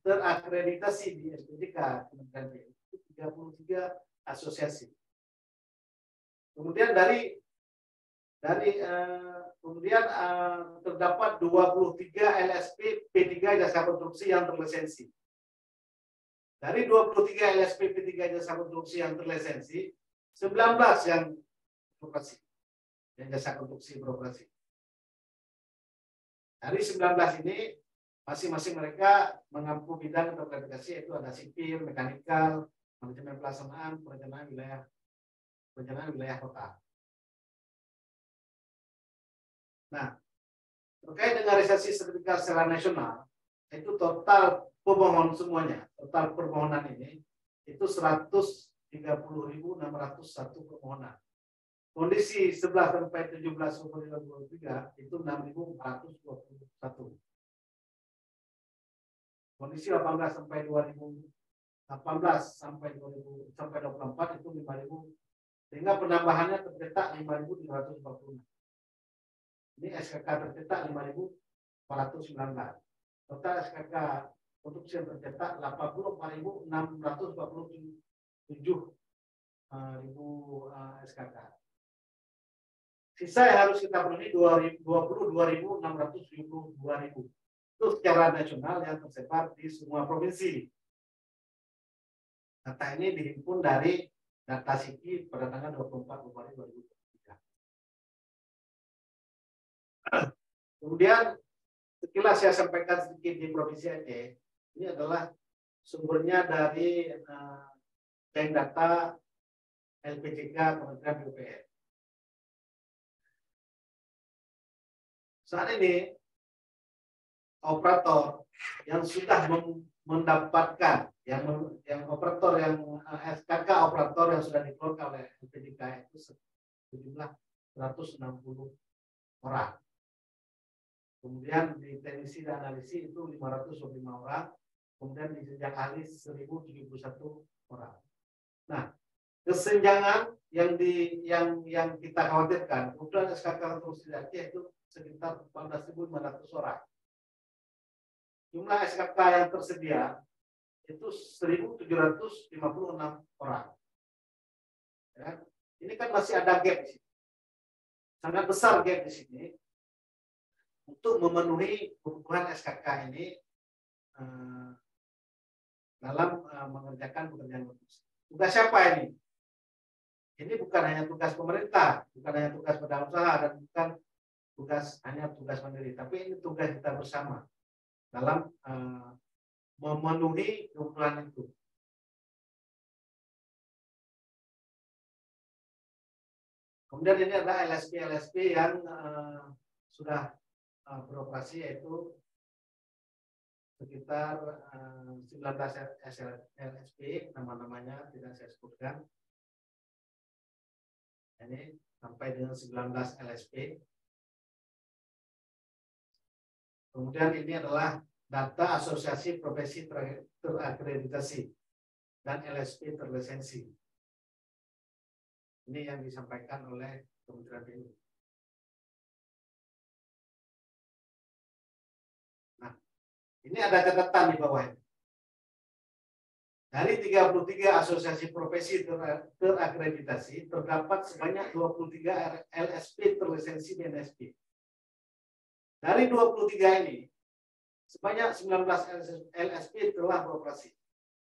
terakreditasi di SPDK Kementerian PU itu 33 asosiasi. Kemudian terdapat 23 LSP P3 jasa konstruksi yang terlisensi. Dari 23 LSP P3 jasa konstruksi yang terlisensi, 19 yang beroperasi, yang jasa konstruksi beroperasi. Dari 19 ini masing-masing mereka mengampu bidang atau kualifikasi, yaitu ada sipil, mekanikal, manajemen pelaksanaan, perencanaan wilayah kota. Nah, terkait dengan realisasi sertifikat secara nasional, itu total pemohon semuanya, total permohonan ini itu 130.601 permohonan. Kondisi 11 sampai 17 Oktober 2023 itu 6.421. Kondisi 18 sampai 24 itu 5.000, sehingga penambahannya tercetak 5.340. Ini SKK tercetak 5.419. Total SKK produksi yang tercetak 84.647 SKK. Sisa yang harus kita penuhi 22.672.000. Itu secara nasional yang tersebar di semua provinsi. Data ini dihimpun dari data SIKI pada tanggal 24 Februari 2023. Kemudian sekilas saya sampaikan sedikit di Provinsi Aceh. Ini adalah sumbernya dari bank data LPJK Kementerian PUPR. Saat ini operator yang sudah mendapatkan yang operator yang SKK operator yang sudah dikeluarkan oleh LPJK itu sejumlah 160 orang. Kemudian di teknisi dan analisi itu 525 orang, kemudian di jenjang ahli 1071 orang. Nah, kesenjangan yang kita khawatirkan, kemudian SKK konstruksi Aceh itu sekitar 14.500 orang. Jumlah SKK yang tersedia itu 1.756 orang. Ya, ini kan masih ada gap di sini. Sangat besar gap di sini untuk memenuhi kebutuhan SKK ini dalam mengerjakan pekerjaan produksi. Tugas siapa ini? Ini bukan hanya tugas pemerintah, bukan hanya tugas badan usaha, dan bukan hanya tugas mandiri, tapi ini tugas kita bersama dalam memenuhi kebutuhan itu. Kemudian ini adalah LSP yang sudah beroperasi, yaitu sekitar 19 LSP, nama-namanya tidak saya sebutkan. Ini sampai dengan 19 LSP. Kemudian ini adalah data asosiasi profesi terakreditasi dan LSP terlisensi. Ini yang disampaikan oleh Kementerian PU. Nah, ini ada catatan di bawah ini. Dari 33 asosiasi profesi terakreditasi, terdapat sebanyak 23 LSP terlisensi BNSP. Dari 23 ini, sebanyak 19 LSP telah beroperasi.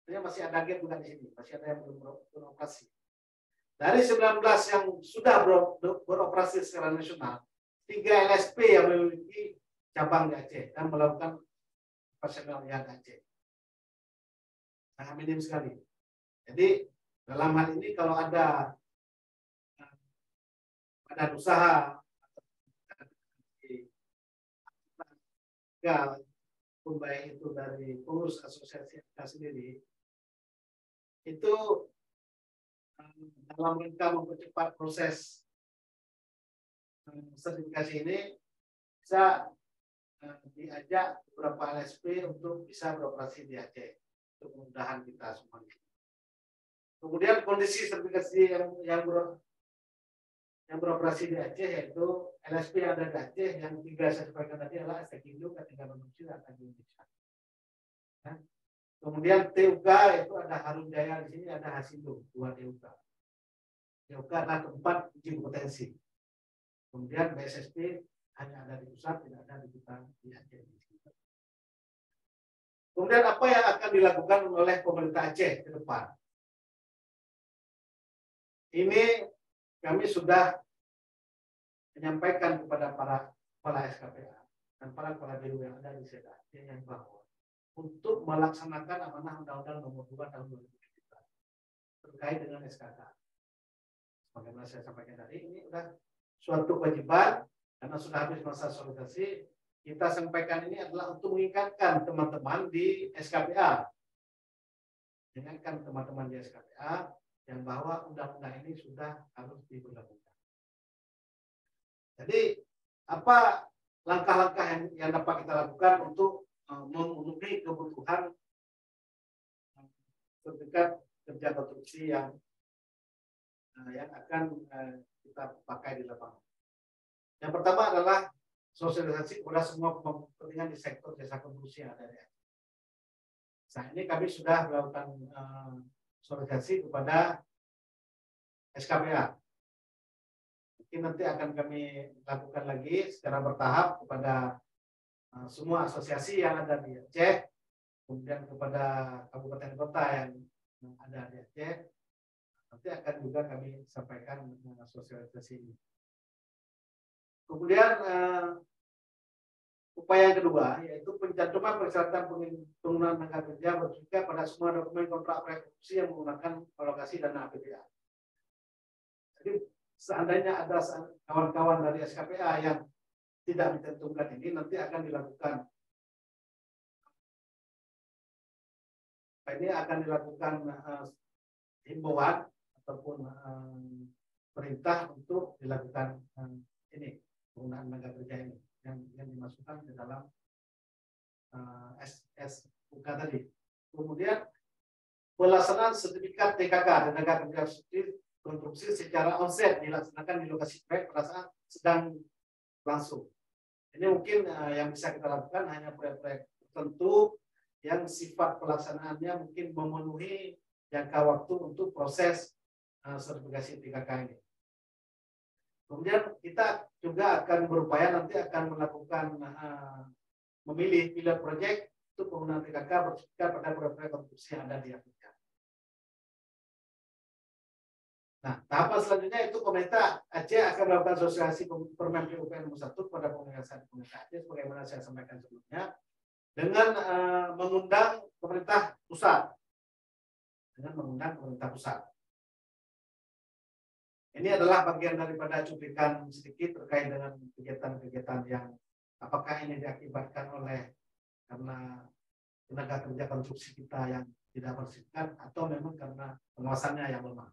Jadi masih ada gap juga di sini, masih ada yang belum beroperasi. Dari 19 yang sudah beroperasi secara nasional, 3 LSP yang memiliki cabang di Aceh dan melakukan operasional yang di Aceh. Sangat minim sekali. Jadi dalam hal ini kalau ada badan usaha pun baik itu dari pengurus asosiasi sendiri, itu dalam rangka mempercepat proses sertifikasi ini bisa diajak beberapa LSP untuk bisa beroperasi di Aceh untuk kemudahan kita semua. Kemudian kondisi sertifikasi yang beroperasi di Aceh, yaitu LSP yang ada di Aceh, yang 3 saya sampaikan tadi adalah Sekindo, K3 Manusia, dan Indonesia. Nah, kemudian TUK itu ada Harum Jaya, di sini ada Hasindo, 2 TUK. TUK adalah tempat uji kompetensi. Kemudian BSSP hanya ada di pusat, tidak ada di Aceh. Kemudian apa yang akan dilakukan oleh pemerintah Aceh ke depan? Ini kami sudah menyampaikan kepada para kepala SKPA dan para kepala biro yang ada di Seda Aceh yang bahwa untuk melaksanakan amanah Undang-Undang Nomor 2 Tahun 2003 terkait dengan SKK. Sebagaimana saya sampaikan tadi, ini sudah suatu kewajiban karena sudah habis masa sosialisasi. Kita sampaikan ini adalah untuk mengingatkan teman-teman di SKPA, mengingatkan teman-teman di SKPA yang bahwa undang-undang ini sudah harus diberlakukan. Jadi apa langkah-langkah yang dapat kita lakukan untuk memenuhi kebutuhan sertifikat kerja konstruksi yang akan kita pakai di lapangan. Yang pertama adalah sosialisasi kepada semua kepentingan di sektor jasa konstruksi yang ada di Aceh. Saat ini kami sudah melakukan sosialisasi kepada SKPA. Mungkin nanti akan kami lakukan lagi secara bertahap kepada semua asosiasi yang ada di Aceh, kemudian kepada kabupaten kota yang ada di Aceh. Nanti akan juga kami sampaikan sosialisasi ini. Kemudian upaya yang kedua yaitu pencantuman persyaratan penggunaan tenaga kerja bersertifikat pada semua dokumen kontrak rekonstruksi yang menggunakan alokasi dana APBA. Jadi seandainya ada kawan-kawan dari SKPA yang tidak ditentukan ini, nanti akan dilakukan himbauan ataupun perintah untuk dilakukan ini penggunaan tenaga kerja ini yang dimasukkan ke dalam SSUK tadi. Kemudian pelaksanaan sertifikat TKK tenaga kerja konstruksi secara onset dilaksanakan di lokasi proyek pada saat sedang langsung. Ini mungkin yang bisa kita lakukan hanya proyek-proyek tertentu yang sifat pelaksanaannya mungkin memenuhi jangka waktu untuk proses sertifikasi TKK ini. Kemudian kita juga akan berupaya nanti akan melakukan memilih pilot project untuk penggunaan TKK bersertifikat pada proyek konstruksi yang ada di Afrika. Nah, tahapan selanjutnya itu pemerintah Aceh akan melakukan sosialisasi Permen PUPR nomor 1 pada pemerintah Aceh, sebagaimana saya sampaikan sebelumnya, dengan mengundang pemerintah pusat. Ini adalah bagian daripada cuplikan sedikit terkait dengan kegiatan-kegiatan yang apakah ini diakibatkan oleh karena tenaga kerja konstruksi kita yang tidak bersertifikat atau memang karena pengawasannya yang lemah.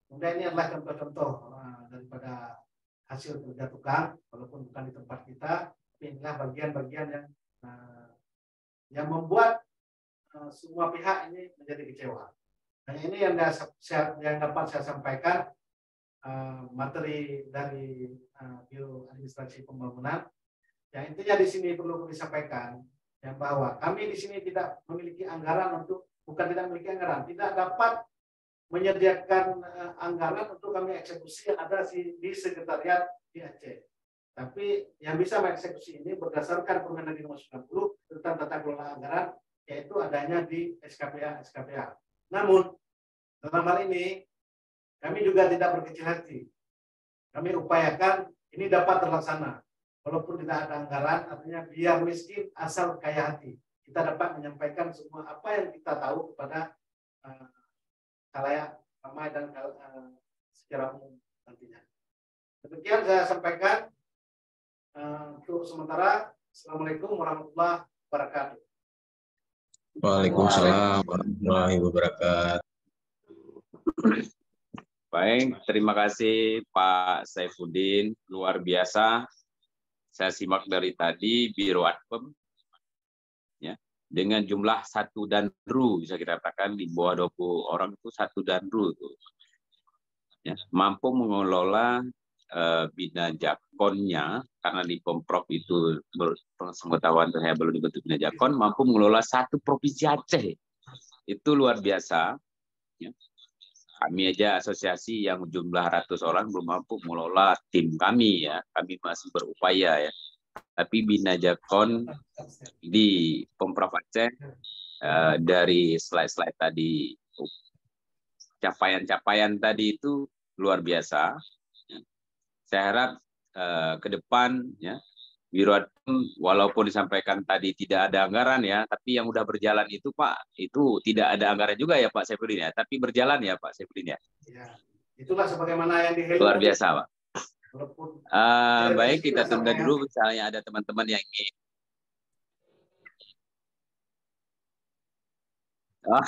Kemudian ini adalah contoh-contoh daripada hasil kerja tukang, walaupun bukan di tempat kita, tapi inilah bagian-bagian yang membuat semua pihak ini menjadi kecewa. Dan ini yang dapat saya sampaikan. Materi dari Biro Administrasi Pembangunan. Yang intinya di sini perlu disampaikan yang bahwa kami di sini tidak memiliki anggaran tidak dapat menyediakan anggaran untuk kami eksekusi yang ada di sekretariat di Aceh. Tapi yang bisa mengeksekusi ini berdasarkan Permendagri nomor 90 tentang tata kelola anggaran, yaitu adanya di SKPA. Namun dalam hal ini kami juga tidak berkecil hati. Kami upayakan ini dapat terlaksana. Walaupun tidak ada anggaran, artinya biar miskin asal kaya hati. Kita dapat menyampaikan semua apa yang kita tahu kepada khalayak ramai dan secara umum nantinya. Demikian saya sampaikan untuk sementara. Assalamualaikum warahmatullahi wabarakatuh. Waalaikumsalam warahmatullahi wabarakatuh. Baik, terima kasih Pak Saifuddin, luar biasa. Saya simak dari tadi Biro Adpem, ya, dengan jumlah 1 danru, bisa kita katakan di bawah 20 orang itu 1 danru itu, ya, mampu mengelola Bina Jakonnya, karena di Pemprov itu pengetahuan saya belum dibentuk Bina Jakon, mampu mengelola 1 provinsi Aceh. Itu luar biasa. Ya. Kami aja asosiasi yang jumlah ratus orang belum mampu mengelola tim kami, ya. Kami masih berupaya, ya. Tapi Bina Jakon di Pemprov Aceh dari slide-slide tadi, capaian-capaian tadi itu luar biasa. Ya. Saya harap ke depan, ya, Biro Adpem walaupun disampaikan tadi tidak ada anggaran ya, tapi yang udah berjalan itu Pak, itu tidak ada anggaran juga ya Pak Saifuddin ya, tapi berjalan ya Pak Saifuddin ya. Ya, itulah sebagaimana yang di Luar biasa Pak. Walaupun Baik, kita tunda dulu misalnya ada teman-teman yang ingin. Oh,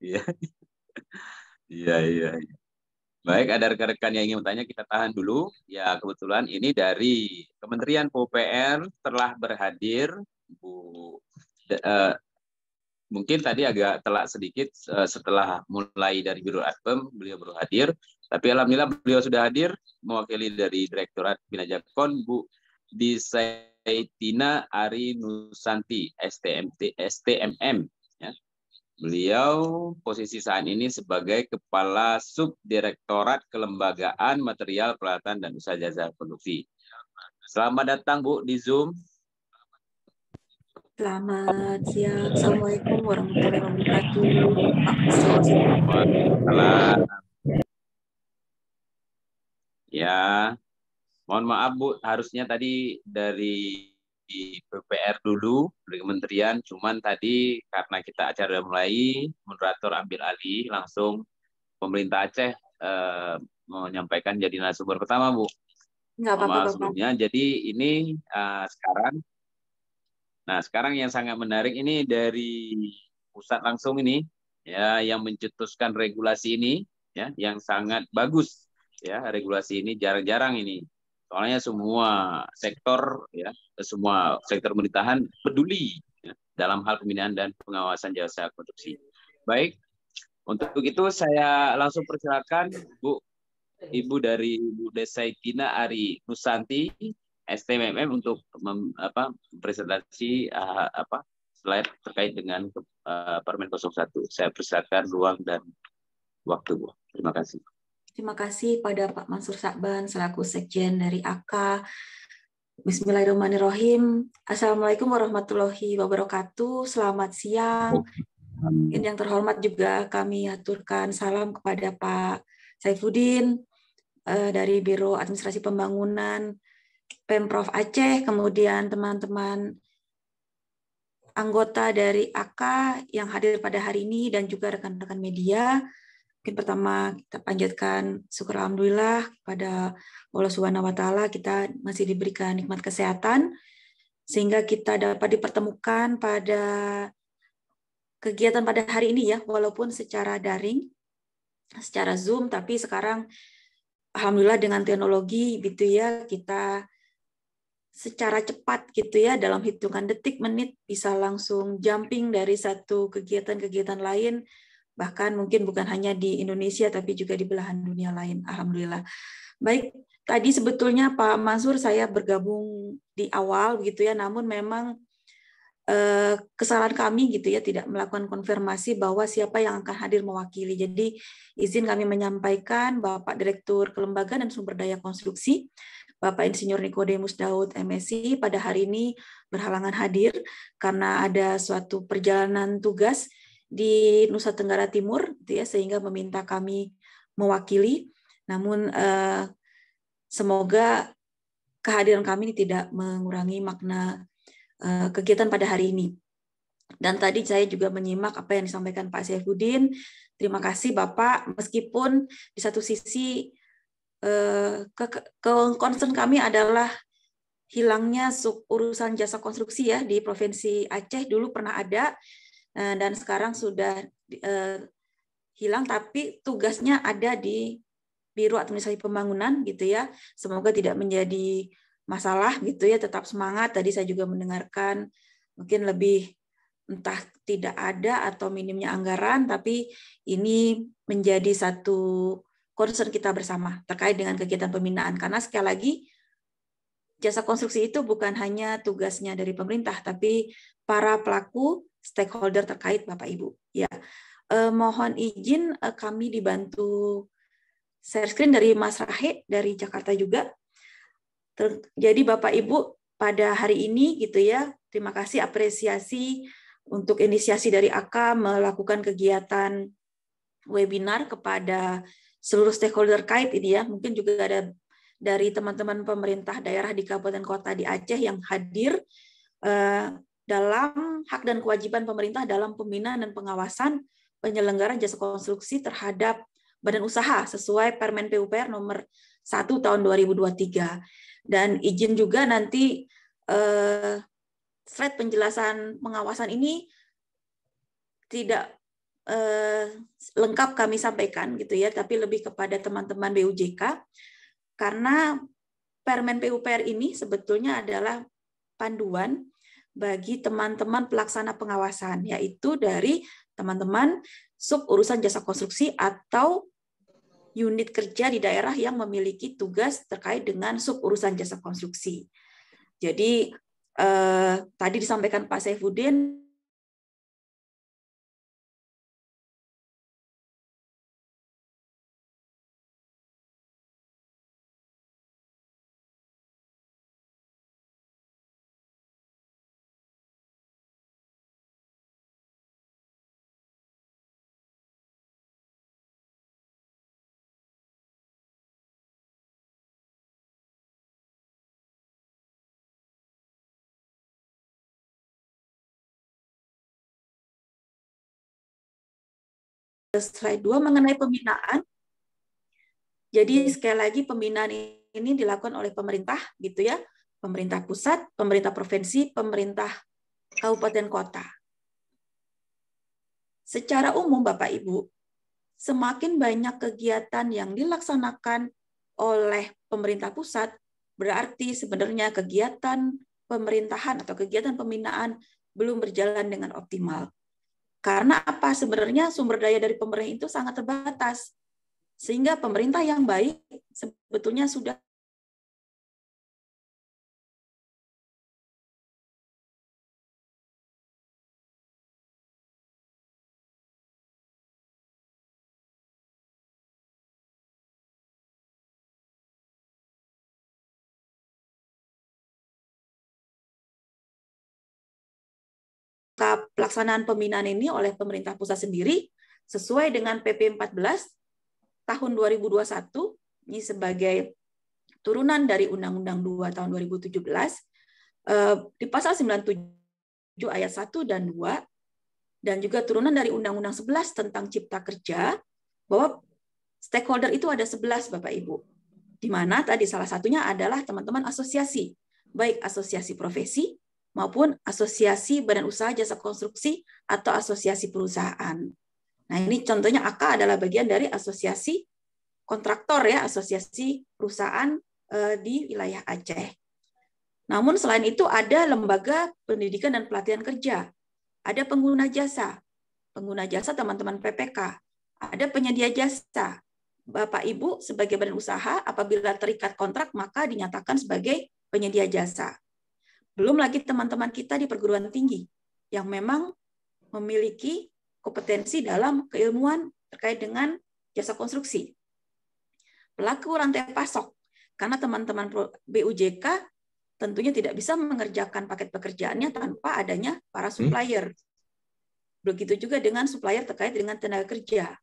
iya. Iya, iya. Baik, ada rekan-rekan yang ingin bertanya, kita tahan dulu. Ya, kebetulan ini dari Kementerian PUPR telah berhadir, Bu. Mungkin tadi agak telat sedikit setelah mulai dari Biro Adpem, beliau baru hadir. Tapi alhamdulillah beliau sudah hadir, mewakili dari Direktorat Bina Jakon, Bu Disaitina Ari Nusanti, STMM. Ya. Beliau posisi saat ini sebagai Kepala Subdirektorat Kelembagaan Material Peralatan dan Usaha Jasa Produksi. Selamat datang Bu di Zoom. Selamat siang. Assalamualaikum warahmatullahi wabarakatuh. Pak Waalaikumsalam. Ya, mohon maaf Bu, harusnya tadi dari PPR dulu, dari kementerian, cuman tadi karena kita acara udah mulai, moderator ambil alih, langsung pemerintah Aceh menyampaikan jadi narasumber pertama, Bu. Nggak apa-apa, sebelumnya. Jadi ini sekarang yang sangat menarik ini dari pusat langsung ini, ya, yang mencetuskan regulasi ini, ya, yang sangat bagus, ya, regulasi ini jarang-jarang ini. Soalnya semua sektor, ya, semua sektor pemerintahan peduli, ya, dalam hal pembinaan dan pengawasan jasa produksi. Baik, untuk itu saya langsung persilakan Bu, Ibu dari Bu Disaitina Ari Nusanti, STMM, untuk presentasi slide terkait dengan Permen 01. Saya persilakan ruang dan waktu, Bu. Terima kasih. Terima kasih pada Pak Mansur Sakban selaku Sekjen dari AK. Bismillahirrahmanirrahim. Assalamualaikum warahmatullahi wabarakatuh. Selamat siang. Yang terhormat juga kami aturkan salam kepada Pak Saifuddin dari Biro Administrasi Pembangunan Pemprov Aceh, kemudian teman-teman anggota dari AK yang hadir pada hari ini dan juga rekan-rekan media. Mungkin pertama kita panjatkan syukur alhamdulillah pada Allah Subhanahu wa taala kita masih diberikan nikmat kesehatan sehingga kita dapat dipertemukan pada kegiatan pada hari ini, ya, walaupun secara daring, secara Zoom, tapi sekarang alhamdulillah dengan teknologi gitu ya, kita secara cepat gitu ya, dalam hitungan detik menit bisa langsung jumping dari satu kegiatan-kegiatan lain, bahkan mungkin bukan hanya di Indonesia tapi juga di belahan dunia lain. Alhamdulillah. Baik, tadi sebetulnya Pak Mansur saya bergabung di awal gitu ya, namun memang kesalahan kami gitu ya, tidak melakukan konfirmasi bahwa siapa yang akan hadir mewakili. Jadi izin kami menyampaikan Bapak Direktur Kelembagaan dan Sumber Daya Konstruksi, Bapak Insinyur Nikodemus Daud MSI pada hari ini berhalangan hadir karena ada suatu perjalanan tugas di Nusa Tenggara Timur, gitu ya, sehingga meminta kami mewakili. Namun semoga kehadiran kami ini tidak mengurangi makna kegiatan pada hari ini. Dan tadi saya juga menyimak apa yang disampaikan Pak Saifuddin. Terima kasih Bapak, meskipun di satu sisi concern kami adalah hilangnya urusan jasa konstruksi ya di Provinsi Aceh. Dulu pernah ada dan sekarang sudah hilang, tapi tugasnya ada di Biro Administrasi Pembangunan gitu ya. Semoga tidak menjadi masalah gitu ya, tetap semangat. Tadi saya juga mendengarkan mungkin lebih entah tidak ada atau minimnya anggaran, tapi ini menjadi satu concern kita bersama terkait dengan kegiatan pembinaan. Karena sekali lagi jasa konstruksi itu bukan hanya tugasnya dari pemerintah, tapi para pelaku stakeholder terkait, Bapak Ibu. Ya, mohon izin kami dibantu share screen dari Mas Rahe dari Jakarta juga. Jadi Bapak Ibu pada hari ini gitu ya, terima kasih apresiasi untuk inisiasi dari AK melakukan kegiatan webinar kepada seluruh stakeholder terkait ini ya. Mungkin juga ada dari teman-teman pemerintah daerah di kabupaten kota di Aceh yang hadir dalam hak dan kewajiban pemerintah dalam pembinaan dan pengawasan penyelenggaraan jasa konstruksi terhadap badan usaha sesuai Permen PUPR nomor 1 tahun 2023. Dan izin juga nanti slide penjelasan pengawasan ini tidak lengkap kami sampaikan gitu ya, tapi lebih kepada teman-teman BUJK, karena Permen PUPR ini sebetulnya adalah panduan bagi teman-teman pelaksana pengawasan, yaitu dari teman-teman sub urusan jasa konstruksi atau unit kerja di daerah yang memiliki tugas terkait dengan sub urusan jasa konstruksi. Jadi tadi disampaikan Pak Saifuddin, slide 2 mengenai pembinaan. Jadi sekali lagi pembinaan ini dilakukan oleh pemerintah gitu ya, pemerintah pusat, pemerintah provinsi, pemerintah kabupaten kota. Secara umum Bapak Ibu, semakin banyak kegiatan yang dilaksanakan oleh pemerintah pusat, berarti sebenarnya kegiatan pemerintahan atau kegiatan pembinaan belum berjalan dengan optimal. Karena apa? Sebenarnya sumber daya dari pemerintah itu sangat terbatas. Sehingga pemerintah yang baik sebetulnya sudah pelaksanaan pembinaan ini oleh pemerintah pusat sendiri sesuai dengan PP 14 tahun 2021 ini sebagai turunan dari Undang-Undang 2 tahun 2017 di pasal 97 ayat 1 dan 2 dan juga turunan dari Undang-Undang 11 tentang Cipta Kerja bahwa stakeholder itu ada 11 Bapak Ibu. Di mana tadi salah satunya adalah teman-teman asosiasi, baik asosiasi profesi maupun asosiasi badan usaha jasa konstruksi atau asosiasi perusahaan. Nah, ini contohnya AK adalah bagian dari asosiasi kontraktor ya, asosiasi perusahaan di wilayah Aceh. Namun selain itu ada lembaga pendidikan dan pelatihan kerja, ada pengguna jasa teman-teman PPK, ada penyedia jasa. Bapak Ibu sebagai badan usaha apabila terikat kontrak maka dinyatakan sebagai penyedia jasa. Belum lagi teman-teman kita di perguruan tinggi yang memang memiliki kompetensi dalam keilmuan terkait dengan jasa konstruksi. Pelaku rantai pasok, karena teman-teman BUJK tentunya tidak bisa mengerjakan paket pekerjaannya tanpa adanya para supplier. Begitu juga dengan supplier terkait dengan tenaga kerja.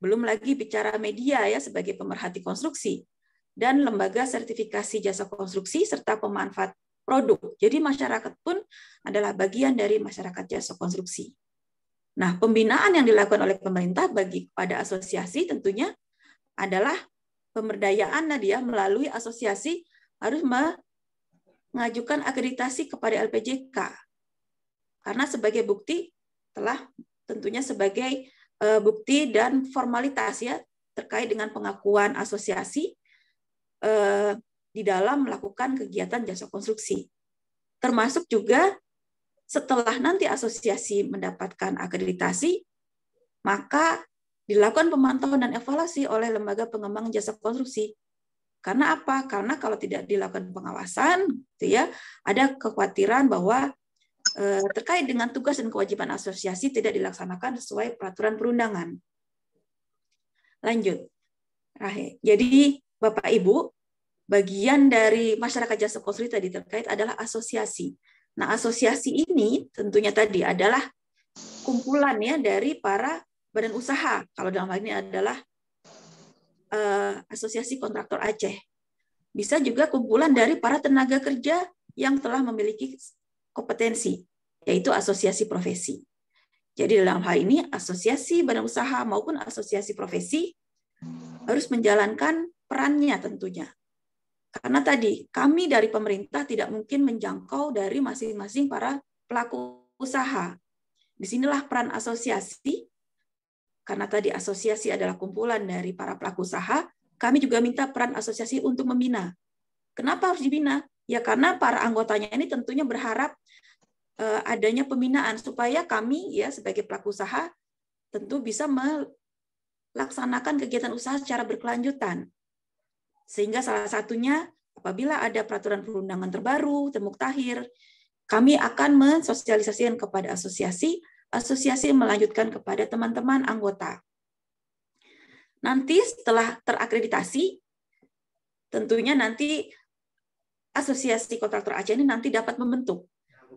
Belum lagi bicara media ya sebagai pemerhati konstruksi dan lembaga sertifikasi jasa konstruksi serta pemanfaat produk. Jadi masyarakat pun adalah bagian dari masyarakat jasa konstruksi. Nah, pembinaan yang dilakukan oleh pemerintah bagi pada asosiasi tentunya adalah pemberdayaan dia melalui asosiasi harus mengajukan akreditasi kepada LPJK. Karena sebagai bukti telah tentunya sebagai bukti dan formalitas ya terkait dengan pengakuan asosiasi di dalam melakukan kegiatan jasa konstruksi. Termasuk juga setelah nanti asosiasi mendapatkan akreditasi, maka dilakukan pemantauan dan evaluasi oleh lembaga pengembang jasa konstruksi. Karena apa? Karena kalau tidak dilakukan pengawasan, gitu ya, ada kekhawatiran bahwa terkait dengan tugas dan kewajiban asosiasi tidak dilaksanakan sesuai peraturan perundangan. Lanjut. Jadi Bapak Ibu, bagian dari masyarakat jasa konstruksi tadi terkait adalah asosiasi. Nah, asosiasi ini tentunya tadi adalah kumpulan ya dari para badan usaha. Kalau dalam hal ini adalah Asosiasi Kontraktor Aceh. bisa juga kumpulan dari para tenaga kerja yang telah memiliki kompetensi, yaitu asosiasi profesi. Jadi dalam hal ini asosiasi badan usaha maupun asosiasi profesi harus menjalankan perannya tentunya. Karena tadi kami dari pemerintah tidak mungkin menjangkau dari masing-masing para pelaku usaha. Disinilah peran asosiasi, karena tadi asosiasi adalah kumpulan dari para pelaku usaha, kami juga minta peran asosiasi untuk membina. Kenapa harus dibina? Ya karena para anggotanya ini tentunya berharap adanya pembinaan supaya kami ya sebagai pelaku usaha tentu bisa melaksanakan kegiatan usaha secara berkelanjutan. Sehingga salah satunya apabila ada peraturan perundangan terbaru, termuktahir, kami akan mensosialisasikan kepada asosiasi, asosiasi melanjutkan kepada teman-teman anggota. Nanti setelah terakreditasi, tentunya nanti asosiasi kontraktor Aceh ini nanti dapat membentuk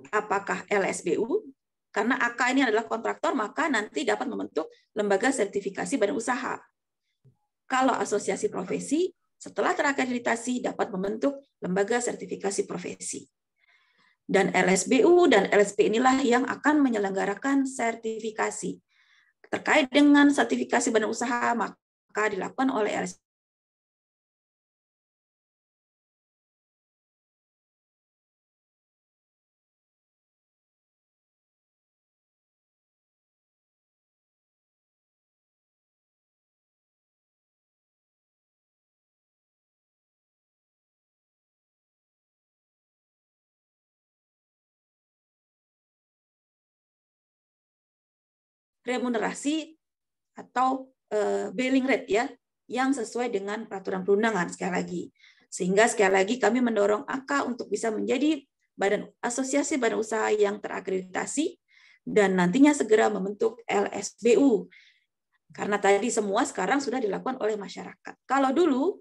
apakah LSBU, karena AK ini adalah kontraktor, maka nanti dapat membentuk lembaga sertifikasi badan usaha. Kalau asosiasi profesi, setelah terakreditasi dapat membentuk lembaga sertifikasi profesi. Dan LSBU dan LSP inilah yang akan menyelenggarakan sertifikasi. Terkait dengan sertifikasi badan usaha, maka dilakukan oleh LSP. Remunerasi atau billing rate ya yang sesuai dengan peraturan perundangan sekali lagi. Sehingga sekali lagi kami mendorong AK untuk bisa menjadi asosiasi badan usaha yang terakreditasi dan nantinya segera membentuk LSBU. Karena tadi semua sekarang sudah dilakukan oleh masyarakat. Kalau dulu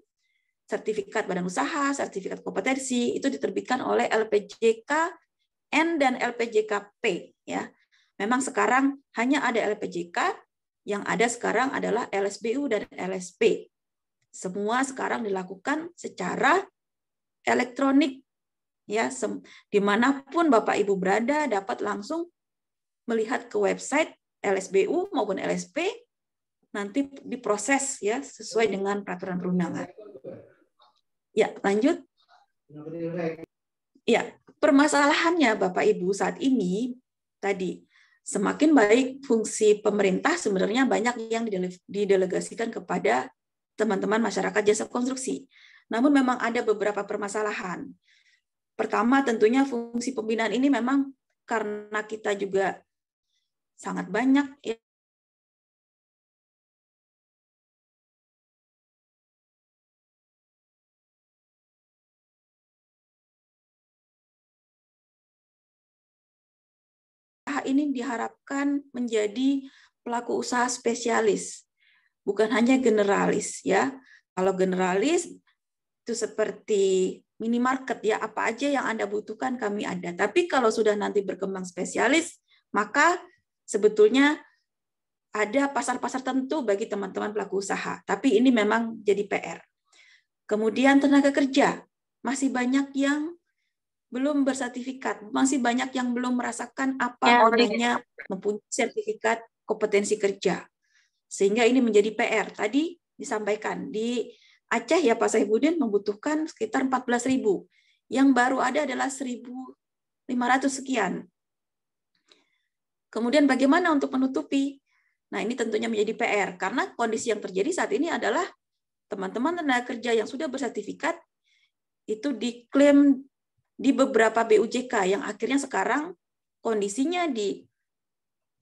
sertifikat badan usaha, sertifikat kompetensi itu diterbitkan oleh LPJK-N dan LPJK-P ya. Memang sekarang hanya ada LPJK, yang ada sekarang adalah LSBU dan LSP. Semua sekarang dilakukan secara elektronik, ya, dimanapun Bapak Ibu berada dapat langsung melihat ke website LSBU maupun LSP, nanti diproses ya sesuai dengan peraturan perundangan. Ya, lanjut. Ya, permasalahannya Bapak Ibu saat ini tadi semakin baik fungsi pemerintah sebenarnya banyak yang didelegasikan kepada teman-teman masyarakat jasa konstruksi. Namun memang ada beberapa permasalahan. Pertama tentunya fungsi pembinaan ini memang karena kita juga sangat banyak ini diharapkan menjadi pelaku usaha spesialis, bukan hanya generalis ya. Kalau generalis itu seperti minimarket ya, apa aja yang Anda butuhkan kami ada. Tapi kalau sudah nanti berkembang spesialis, maka sebetulnya ada pasar-pasar tentu bagi teman-teman pelaku usaha. Tapi ini memang jadi PR. Kemudian tenaga kerja, masih banyak yang belum bersertifikat, masih banyak yang belum merasakan apa namanya mempunyai sertifikat kompetensi kerja. Sehingga ini menjadi PR. Tadi disampaikan di Aceh ya Pak Saifuddin membutuhkan sekitar 14.000. Yang baru ada adalah 1.500 sekian. Kemudian bagaimana untuk menutupi? Nah, ini tentunya menjadi PR karena kondisi yang terjadi saat ini adalah teman-teman tenaga kerja yang sudah bersertifikat itu diklaim di beberapa BUJK yang akhirnya sekarang kondisinya di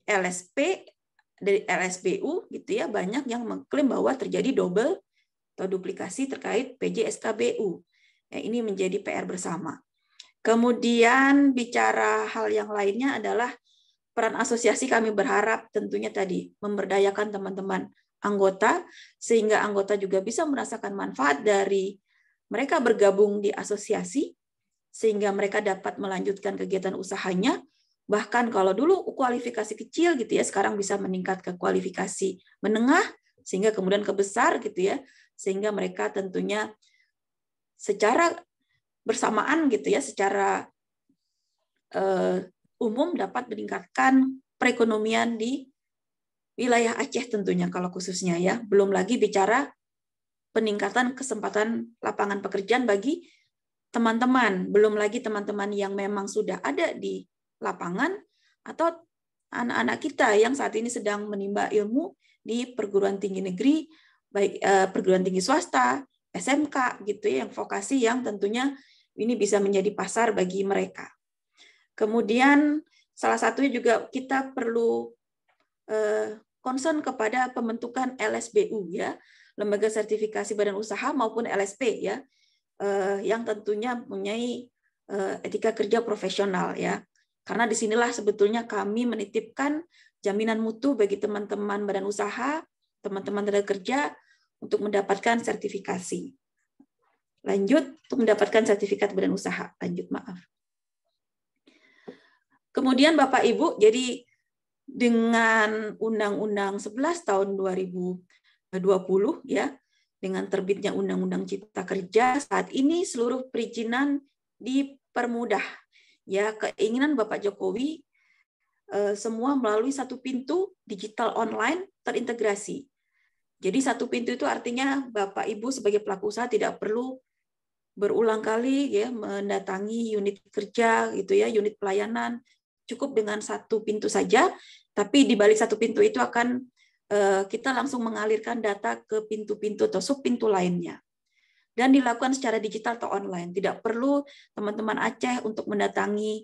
LSP, dari LSBU gitu ya, banyak yang mengklaim bahwa terjadi double atau duplikasi terkait PJSKBU. Ya, ini menjadi PR bersama. Kemudian bicara hal yang lainnya adalah peran asosiasi, kami berharap tentunya tadi memberdayakan teman-teman anggota sehingga anggota juga bisa merasakan manfaat dari mereka bergabung di asosiasi sehingga mereka dapat melanjutkan kegiatan usahanya. Bahkan kalau dulu kualifikasi kecil gitu ya, sekarang bisa meningkat ke kualifikasi menengah, sehingga kemudian ke besar gitu ya, sehingga mereka tentunya secara bersamaan gitu ya, secara umum dapat meningkatkan perekonomian di wilayah Aceh tentunya kalau khususnya ya. Belum lagi bicara peningkatan kesempatan lapangan pekerjaan bagi teman-teman, belum lagi teman-teman yang memang sudah ada di lapangan atau anak-anak kita yang saat ini sedang menimba ilmu di perguruan tinggi negeri, baik perguruan tinggi swasta, SMK gitu ya, yang vokasi yang tentunya ini bisa menjadi pasar bagi mereka. Kemudian salah satunya juga kita perlu concern kepada pembentukan LSBU ya, Lembaga Sertifikasi Badan Usaha maupun LSP ya, yang tentunya mempunyai etika kerja profesional ya. Karena disinilah sebetulnya kami menitipkan jaminan mutu bagi teman-teman badan usaha, teman-teman tenaga kerja untuk mendapatkan sertifikasi. Lanjut, untuk mendapatkan sertifikat badan usaha. Lanjut, maaf. Kemudian Bapak Ibu, jadi dengan Undang-Undang 11 tahun 2020 ya, dengan terbitnya Undang-Undang Cipta Kerja, saat ini seluruh perizinan dipermudah. Ya, keinginan Bapak Jokowi semua melalui satu pintu digital online terintegrasi. Jadi satu pintu itu artinya Bapak Ibu sebagai pelaku usaha tidak perlu berulang kali ya mendatangi unit kerja gitu ya, unit pelayanan. Cukup dengan satu pintu saja, tapi di balik satu pintu itu akan kita langsung mengalirkan data ke pintu-pintu atau sub-pintu lainnya. Dan dilakukan secara digital atau online. Tidak perlu teman-teman Aceh untuk mendatangi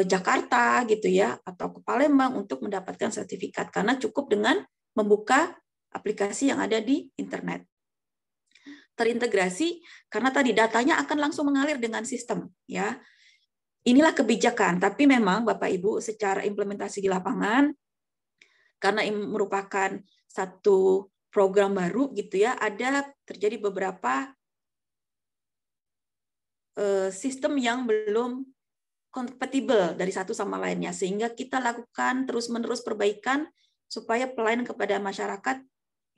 Jakarta gitu ya, atau ke Palembang untuk mendapatkan sertifikat, karena cukup dengan membuka aplikasi yang ada di internet. Terintegrasi karena tadi datanya akan langsung mengalir dengan sistem ya. Inilah kebijakan, tapi memang Bapak Ibu secara implementasi di lapangan, karena ini merupakan satu program baru gitu ya, ada terjadi beberapa sistem yang belum kompatibel dari satu sama lainnya, sehingga kita lakukan terus-menerus perbaikan supaya pelayanan kepada masyarakat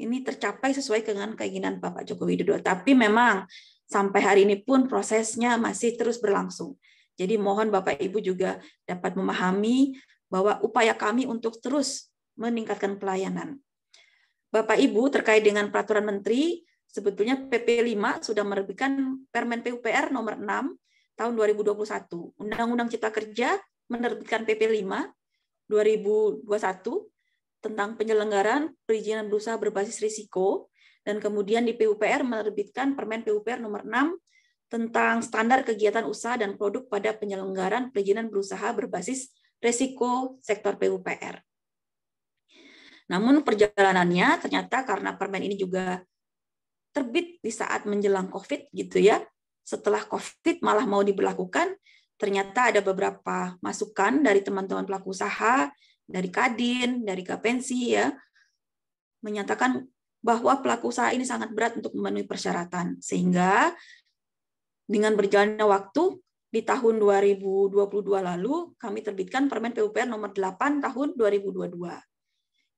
ini tercapai sesuai dengan keinginan Bapak Joko Widodo. Tapi memang sampai hari ini pun prosesnya masih terus berlangsung. Jadi mohon Bapak Ibu juga dapat memahami bahwa upaya kami untuk terus meningkatkan pelayanan. Bapak Ibu terkait dengan peraturan menteri, sebetulnya PP 5 sudah menerbitkan Permen PUPR nomor 6 tahun 2021. Undang-Undang Cipta Kerja menerbitkan PP 5 2021 tentang penyelenggaraan perizinan berusaha berbasis risiko, dan kemudian di PUPR menerbitkan Permen PUPR nomor 6 tentang standar kegiatan usaha dan produk pada penyelenggaraan perizinan berusaha berbasis risiko sektor PUPR. Namun perjalanannya ternyata karena permen ini juga terbit di saat menjelang COVID gitu ya. Setelah COVID malah mau diberlakukan, ternyata ada beberapa masukan dari teman-teman pelaku usaha, dari Kadin, dari Kapensi ya, menyatakan bahwa pelaku usaha ini sangat berat untuk memenuhi persyaratan. Sehingga dengan berjalannya waktu di tahun 2022 lalu kami terbitkan Permen PUPR nomor 8 tahun 2022.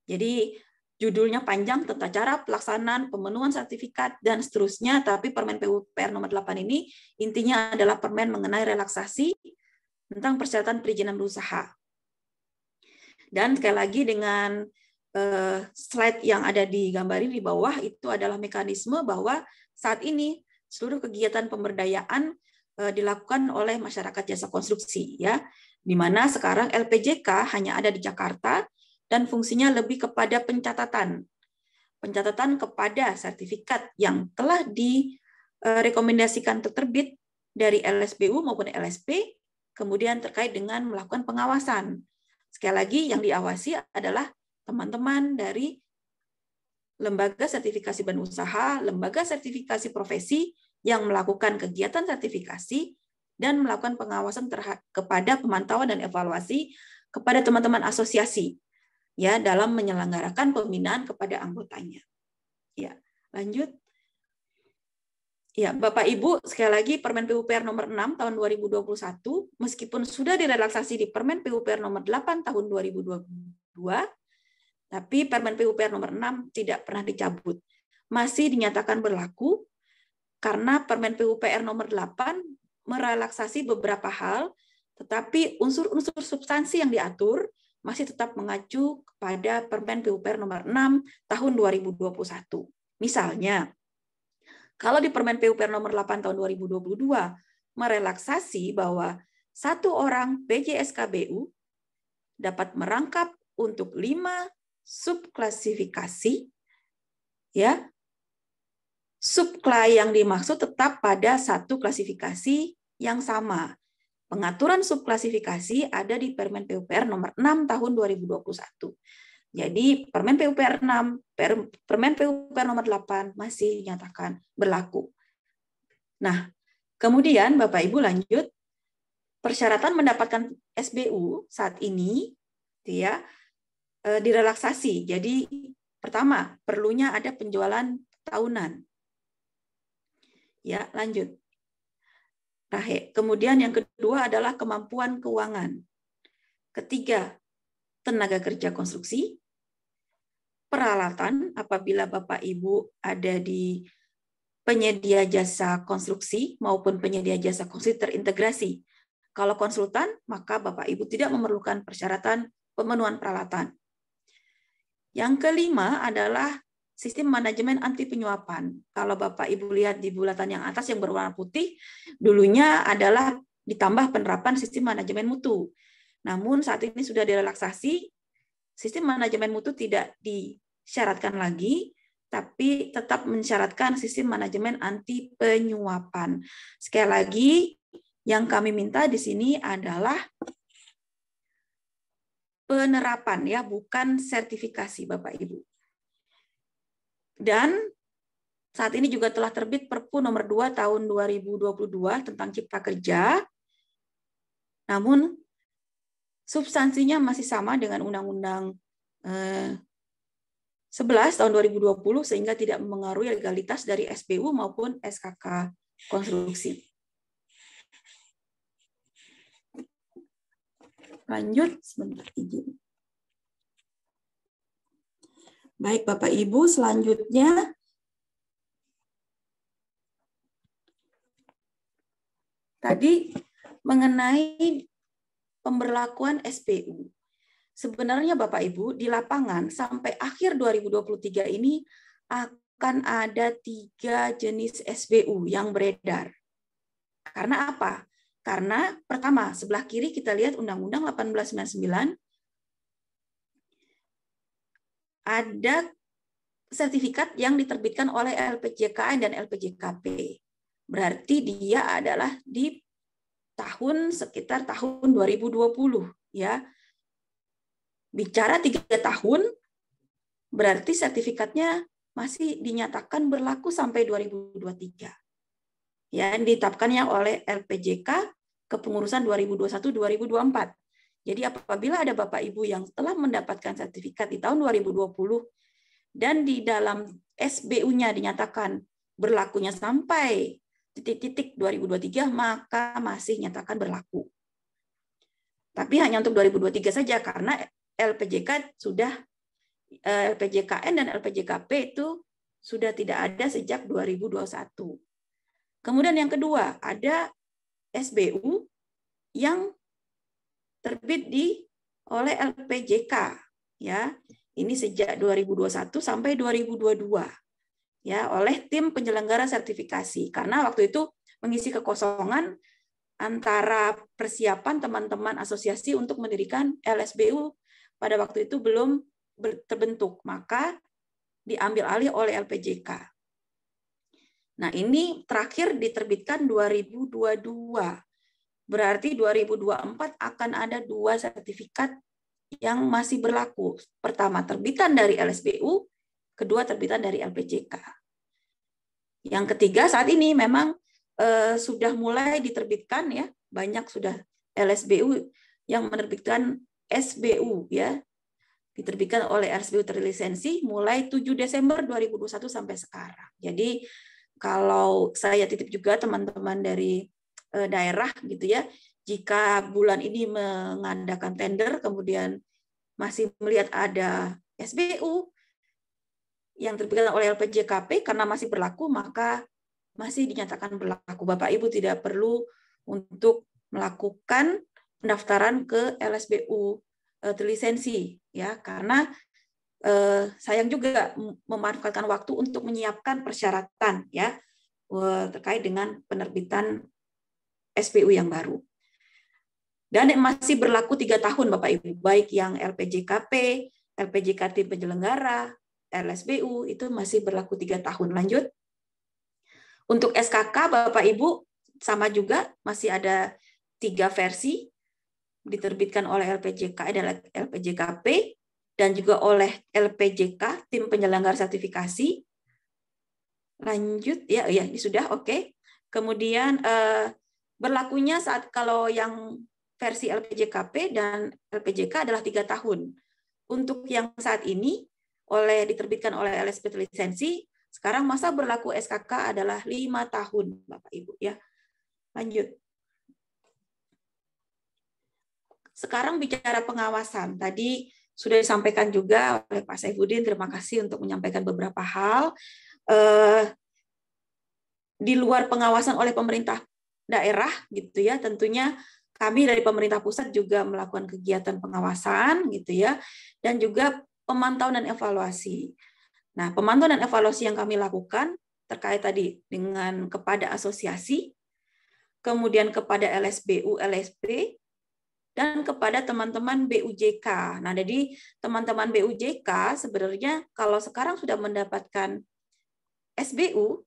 Jadi judulnya panjang, tata cara pelaksanaan pemenuhan sertifikat dan seterusnya, tapi Permen PUPR nomor 8 ini intinya adalah permen mengenai relaksasi tentang persyaratan perizinan berusaha. Dan sekali lagi dengan slide yang ada di gambar ini di bawah itu adalah mekanisme bahwa saat ini seluruh kegiatan pemberdayaan dilakukan oleh masyarakat jasa konstruksi ya, di mana sekarang LPJK hanya ada di Jakarta dan fungsinya lebih kepada pencatatan kepada sertifikat yang telah direkomendasikan terbit dari LSBU maupun LSP, kemudian terkait dengan melakukan pengawasan. Sekali lagi yang diawasi adalah teman-teman dari lembaga sertifikasi badan usaha, lembaga sertifikasi profesi yang melakukan kegiatan sertifikasi dan melakukan pengawasan kepada pemantauan dan evaluasi kepada teman-teman asosiasi ya dalam menyelenggarakan pembinaan kepada anggotanya. Ya, lanjut. Ya, Bapak Ibu, sekali lagi Permen PUPR nomor 6 tahun 2021 meskipun sudah direlaksasi di Permen PUPR nomor 8 tahun 2022, tapi Permen PUPR nomor 6 tidak pernah dicabut. Masih dinyatakan berlaku karena Permen PUPR nomor 8 merelaksasi beberapa hal, tetapi unsur-unsur substansi yang diatur masih tetap mengacu kepada Permen PUPR nomor 6 tahun 2021. Misalnya, kalau di Permen PUPR nomor 8 tahun 2022 merelaksasi bahwa satu orang PJSKBU dapat merangkap untuk 5 subklasifikasi, ya. Subkla yang dimaksud tetap pada satu klasifikasi yang sama. Pengaturan subklasifikasi ada di Permen PUPR nomor 6 tahun 2021. Jadi Permen PUPR 6, Permen PUPR nomor 8 masih dinyatakan berlaku. Nah, kemudian Bapak Ibu lanjut, persyaratan mendapatkan SBU saat ini ya direlaksasi. Jadi pertama, perlunya ada penjualan tahunan. Ya, lanjut. Rahe. Kemudian yang kedua adalah kemampuan keuangan. Ketiga, tenaga kerja konstruksi. Peralatan apabila Bapak Ibu ada di penyedia jasa konstruksi maupun penyedia jasa konstruksi terintegrasi. Kalau konsultan, maka Bapak Ibu tidak memerlukan persyaratan pemenuhan peralatan. Yang kelima adalah sistem manajemen anti penyuapan. Kalau Bapak Ibu lihat di bulatan yang atas yang berwarna putih, dulunya adalah ditambah penerapan sistem manajemen mutu. Namun saat ini sudah direlaksasi, sistem manajemen mutu tidak disyaratkan lagi, tapi tetap mensyaratkan sistem manajemen anti penyuapan. Sekali lagi, yang kami minta di sini adalah penerapan, ya, bukan sertifikasi, Bapak Ibu. Dan saat ini juga telah terbit Perpu nomor 2 tahun 2022 tentang Cipta Kerja. Namun substansinya masih sama dengan Undang-Undang 11 tahun 2020 sehingga tidak mempengaruhi legalitas dari SBU maupun SKK konstruksi. Lanjut sebentar izin. Baik, Bapak Ibu, selanjutnya tadi mengenai pemberlakuan SBU. Sebenarnya Bapak Ibu, di lapangan sampai akhir 2023 ini akan ada 3 jenis SBU yang beredar. Karena apa? Karena pertama, sebelah kiri kita lihat Undang-Undang 1899 ada sertifikat yang diterbitkan oleh LPJKN dan LPJKP. Berarti dia adalah di sekitar tahun 2020, ya. Bicara 3 tahun, berarti sertifikatnya masih dinyatakan berlaku sampai 2023. Ya, ditetapkannya oleh LPJK kepengurusan 2021-2024. Jadi apabila ada Bapak Ibu yang telah mendapatkan sertifikat di tahun 2020 dan di dalam SBU-nya dinyatakan berlakunya sampai titik-titik 2023, maka masih nyatakan berlaku. Tapi hanya untuk 2023 saja karena LPJKN dan LPJKP itu sudah tidak ada sejak 2021. Kemudian yang kedua, ada SBU yang terbit oleh LPJK, ya. Ini sejak 2021 sampai 2022, ya, oleh tim penyelenggara sertifikasi. Karena waktu itu mengisi kekosongan antara persiapan teman-teman asosiasi untuk mendirikan LSBU pada waktu itu belum terbentuk, maka diambil alih oleh LPJK. Nah, ini terakhir diterbitkan 2022. Berarti 2024 akan ada 2 sertifikat yang masih berlaku. Pertama, terbitan dari LSBU, kedua terbitan dari LPJK. Yang ketiga, saat ini memang sudah mulai diterbitkan, ya, banyak sudah LSBU yang menerbitkan SBU, ya. Diterbitkan oleh LSBU terlisensi mulai 7 Desember 2021 sampai sekarang. Jadi kalau saya titip juga teman-teman dari daerah gitu ya, jika bulan ini mengadakan tender kemudian masih melihat ada SBU yang terbitkan oleh LPJKP karena masih berlaku, maka masih dinyatakan berlaku. Bapak Ibu tidak perlu untuk melakukan pendaftaran ke LSBU terlisensi ya, karena sayang juga memanfaatkan waktu untuk menyiapkan persyaratan ya terkait dengan penerbitan SPU yang baru. Dan masih berlaku 3 tahun Bapak Ibu, baik yang LPJKP, LPJK tim penyelenggara, LSBU itu masih berlaku 3 tahun. Lanjut. Untuk SKK Bapak Ibu sama juga masih ada 3 versi diterbitkan oleh LPJK dan LPJKP dan juga oleh LPJK tim penyelenggara sertifikasi. Lanjut ya, ini sudah oke. Kemudian berlakunya saat kalau yang versi LPJKP dan LPJK adalah 3 tahun. Untuk yang saat ini diterbitkan oleh LSP lisensi, sekarang masa berlaku SKK adalah 5 tahun, Bapak Ibu ya. Lanjut. Sekarang bicara pengawasan. Tadi sudah disampaikan juga oleh Pak Saifuddin, terima kasih untuk menyampaikan beberapa hal. Di luar pengawasan oleh pemerintah daerah gitu ya, tentunya kami dari pemerintah pusat juga melakukan kegiatan pengawasan gitu ya, dan juga pemantauan dan evaluasi. Nah, pemantauan dan evaluasi yang kami lakukan terkait tadi dengan kepada asosiasi, kemudian kepada LSBU, LSP, dan kepada teman-teman BUJK. Nah, jadi teman-teman BUJK sebenarnya kalau sekarang sudah mendapatkan SBU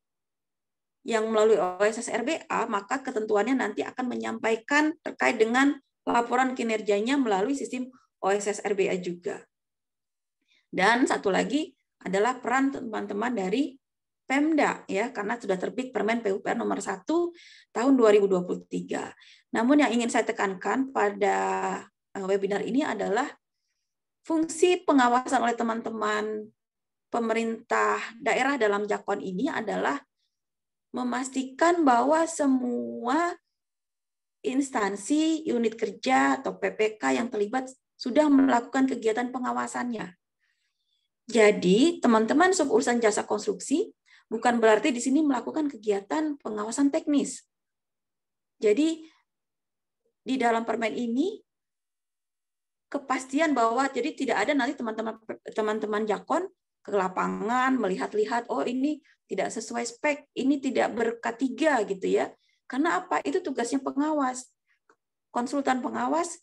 yang melalui OSS RBA, maka ketentuannya nanti akan menyampaikan terkait dengan laporan kinerjanya melalui sistem OSS RBA juga. Dan satu lagi adalah peran teman-teman dari Pemda ya, karena sudah terbit Permen PUPR nomor 1 tahun 2023. Namun yang ingin saya tekankan pada webinar ini adalah fungsi pengawasan oleh teman-teman pemerintah daerah dalam Jakon ini adalah memastikan bahwa semua instansi, unit kerja atau PPK yang terlibat sudah melakukan kegiatan pengawasannya. Jadi, teman-teman suburusan jasa konstruksi bukan berarti di sini melakukan kegiatan pengawasan teknis. Jadi, di dalam permen ini kepastian bahwa jadi tidak ada nanti teman-teman Jakon ke lapangan melihat-lihat, oh ini tidak sesuai spek, ini tidak ber-K3 gitu ya. Karena apa? Itu tugasnya pengawas. Konsultan pengawas,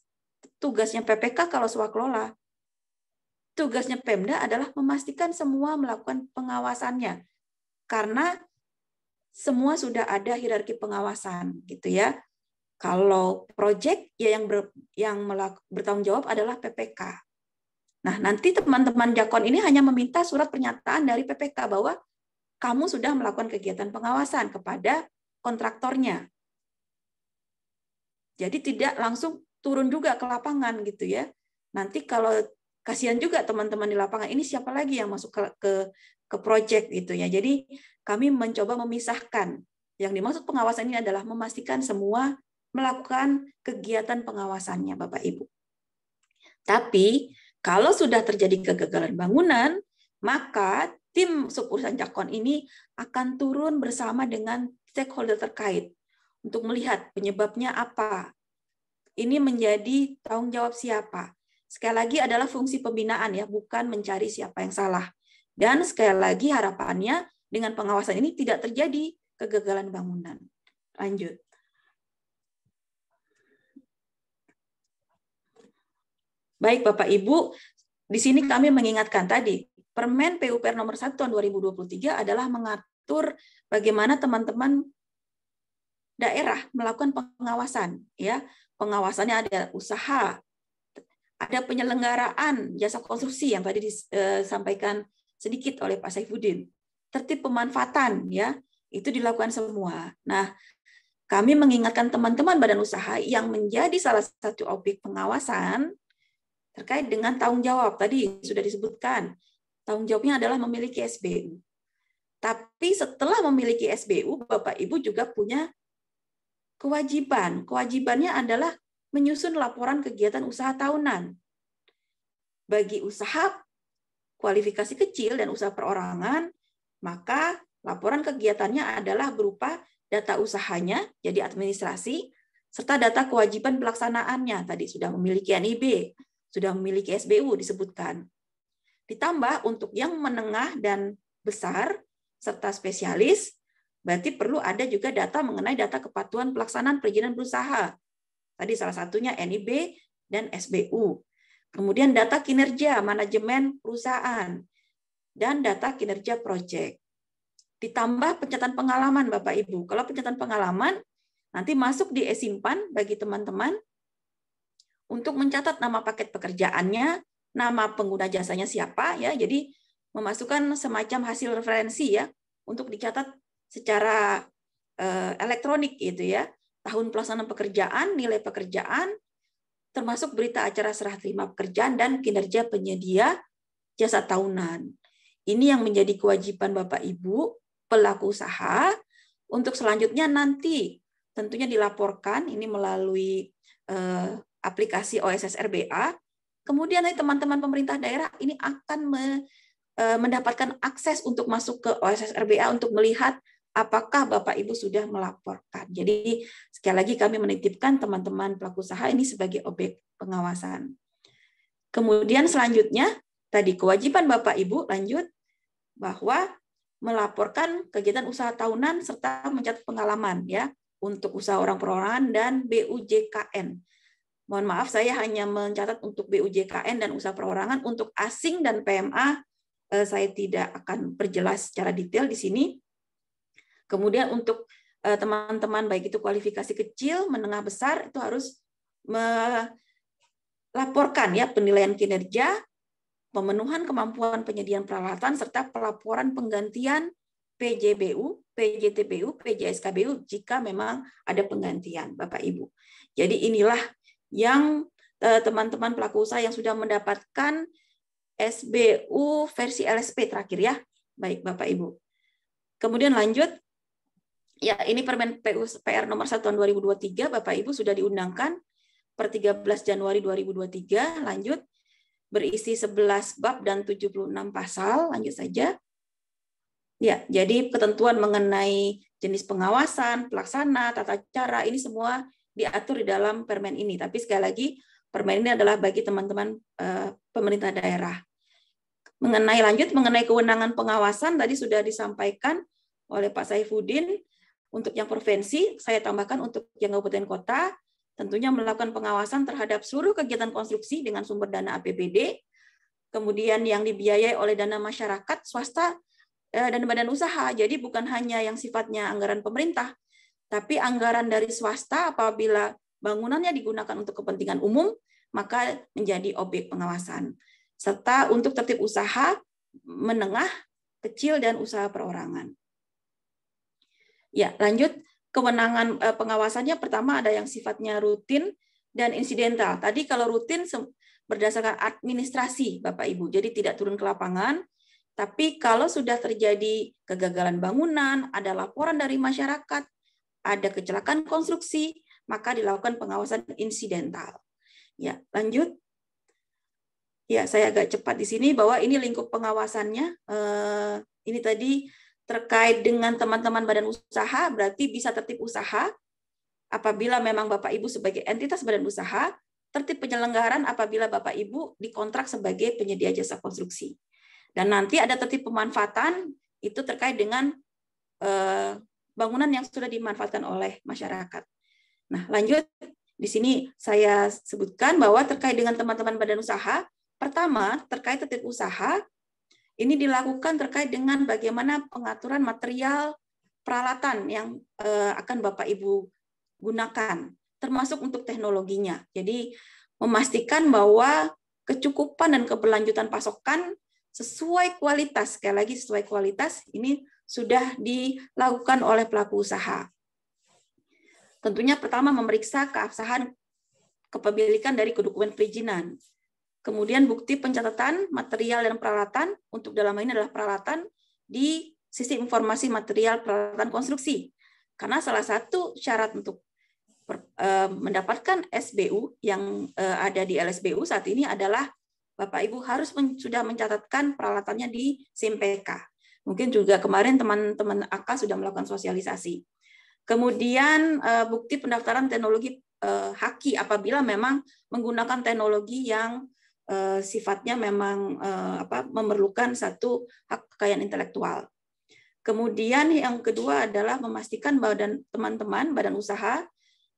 tugasnya PPK kalau swakelola. Tugasnya Pemda adalah memastikan semua melakukan pengawasannya. Karena semua sudah ada hierarki pengawasan gitu ya. Kalau proyek ya yang bertanggung jawab adalah PPK. Nah, nanti teman-teman Jakon ini hanya meminta surat pernyataan dari PPK bahwa kamu sudah melakukan kegiatan pengawasan kepada kontraktornya. Jadi tidak langsung turun juga ke lapangan gitu ya. Nanti kalau kasihan juga teman-teman di lapangan, ini siapa lagi yang masuk ke proyek gitu ya. Jadi kami mencoba memisahkan. Yang dimaksud pengawasan ini adalah memastikan semua melakukan kegiatan pengawasannya, Bapak Ibu. Tapi kalau sudah terjadi kegagalan bangunan, maka tim suburusan Jakon ini akan turun bersama dengan stakeholder terkait untuk melihat penyebabnya apa. Ini menjadi tanggung jawab siapa. Sekali lagi adalah fungsi pembinaan ya, bukan mencari siapa yang salah. Dan sekali lagi harapannya dengan pengawasan ini tidak terjadi kegagalan bangunan. Lanjut. Baik Bapak Ibu, di sini kami mengingatkan tadi, Permen PUPR nomor 1 tahun 2023 adalah mengatur bagaimana teman-teman daerah melakukan pengawasan ya. Pengawasannya ada usaha, ada penyelenggaraan jasa konstruksi yang tadi disampaikan sedikit oleh Pak Saifuddin. Tertib pemanfaatan ya, itu dilakukan semua. Nah, kami mengingatkan teman-teman badan usaha yang menjadi salah satu objek pengawasan terkait dengan tanggung jawab. Tadi sudah disebutkan, tanggung jawabnya adalah memiliki SBU. Tapi setelah memiliki SBU, Bapak Ibu juga punya kewajiban. Kewajibannya adalah menyusun laporan kegiatan usaha tahunan. Bagi usaha kualifikasi kecil dan usaha perorangan, maka Laporan kegiatannya adalah berupa data usahanya, jadi administrasi, serta data kewajiban pelaksanaannya. Tadi sudah memiliki NIB, sudah memiliki SBU disebutkan. Ditambah untuk yang menengah dan besar, serta spesialis, berarti perlu ada juga data mengenai data kepatuhan pelaksanaan perizinan berusaha. Tadi salah satunya NIB dan SBU. Kemudian data kinerja manajemen perusahaan dan data kinerja proyek. Ditambah pencatatan pengalaman Bapak Ibu. Kalau pencatatan pengalaman nanti masuk di e-simpan bagi teman-teman untuk mencatat nama paket pekerjaannya, nama pengguna jasanya siapa ya. Jadi memasukkan semacam hasil referensi ya untuk dicatat secara elektronik gitu ya. Tahun pelaksanaan pekerjaan, nilai pekerjaan, termasuk berita acara serah terima pekerjaan dan kinerja penyedia jasa tahunan. Ini yang menjadi kewajiban Bapak Ibu pelaku usaha untuk selanjutnya nanti tentunya dilaporkan ini melalui aplikasi OSS RBA. Kemudian teman-teman pemerintah daerah ini akan mendapatkan akses untuk masuk ke OSS RBA untuk melihat apakah Bapak Ibu sudah melaporkan. Jadi sekali lagi kami menitipkan teman-teman pelaku usaha ini sebagai objek pengawasan. Kemudian selanjutnya tadi kewajiban Bapak Ibu lanjut bahwa melaporkan kegiatan usaha tahunan serta mencatat pengalaman ya untuk usaha orang perorangan dan BUJKN. Mohon maaf saya hanya mencatat untuk BUJKN dan usaha perorangan. Untuk asing dan PMA saya tidak akan perjelas secara detail di sini. Kemudian untuk teman-teman baik itu kualifikasi kecil, menengah, besar itu harus melaporkan ya penilaian kinerja, pemenuhan kemampuan penyediaan peralatan, serta pelaporan penggantian PJBU, PJTBU, PJSKBU jika memang ada penggantian, Bapak Ibu. Jadi inilah yang teman-teman pelaku usaha yang sudah mendapatkan SBU versi LSP terakhir ya. Baik, Bapak Ibu. Kemudian lanjut, ya ini Permen PR nomor 1 tahun 2023, Bapak Ibu sudah diundangkan per 13 Januari 2023, lanjut. Berisi 11 bab dan 76 pasal. Lanjut saja. Ya, jadi ketentuan mengenai jenis pengawasan, pelaksana, tata cara, ini semua diatur di dalam permen ini. Tapi sekali lagi, permen ini adalah bagi teman-teman pemerintah daerah. Mengenai kewenangan pengawasan, tadi sudah disampaikan oleh Pak Saifuddin. Untuk yang provinsi, saya tambahkan untuk yang kabupaten kota, tentunya melakukan pengawasan terhadap seluruh kegiatan konstruksi dengan sumber dana APBD, kemudian yang dibiayai oleh dana masyarakat, swasta, dan badan usaha. Jadi bukan hanya yang sifatnya anggaran pemerintah, tapi anggaran dari swasta apabila bangunannya digunakan untuk kepentingan umum, maka menjadi objek pengawasan. Serta untuk tertib usaha menengah, kecil, dan usaha perorangan. Ya, lanjut. Kewenangan pengawasannya pertama ada yang sifatnya rutin dan insidental. Tadi kalau rutin berdasarkan administrasi Bapak Ibu, jadi tidak turun ke lapangan. Tapi kalau sudah terjadi kegagalan bangunan, ada laporan dari masyarakat, ada kecelakaan konstruksi, maka dilakukan pengawasan insidental. Ya, lanjut. Ya, saya agak cepat di sini bahwa ini lingkup pengawasannya. Ini tadi terkait dengan teman-teman badan usaha, berarti bisa tertib usaha apabila memang Bapak Ibu sebagai entitas badan usaha, tertib penyelenggaraan apabila Bapak Ibu dikontrak sebagai penyedia jasa konstruksi. Dan nanti ada tertib pemanfaatan, itu terkait dengan bangunan yang sudah dimanfaatkan oleh masyarakat. Nah, lanjut, di sini saya sebutkan bahwa terkait dengan teman-teman badan usaha, pertama, terkait tertib usaha, ini dilakukan terkait dengan bagaimana pengaturan material peralatan yang akan Bapak Ibu gunakan, termasuk untuk teknologinya. Jadi memastikan bahwa kecukupan dan keberlanjutan pasokan sesuai kualitas, sekali lagi sesuai kualitas, ini sudah dilakukan oleh pelaku usaha. Tentunya pertama memeriksa keabsahan kepemilikan dari dokumen perizinan. Kemudian bukti pencatatan material dan peralatan, untuk dalam hal ini adalah peralatan di sistem informasi material peralatan konstruksi. Karena salah satu syarat untuk mendapatkan SBU yang ada di LSBU saat ini adalah Bapak Ibu harus sudah mencatatkan peralatannya di SIMPK. Mungkin juga kemarin teman-teman AK sudah melakukan sosialisasi. Kemudian bukti pendaftaran teknologi haki apabila memang menggunakan teknologi yang sifatnya memang memerlukan satu hak kekayaan intelektual. Kemudian yang kedua adalah memastikan teman-teman badan usaha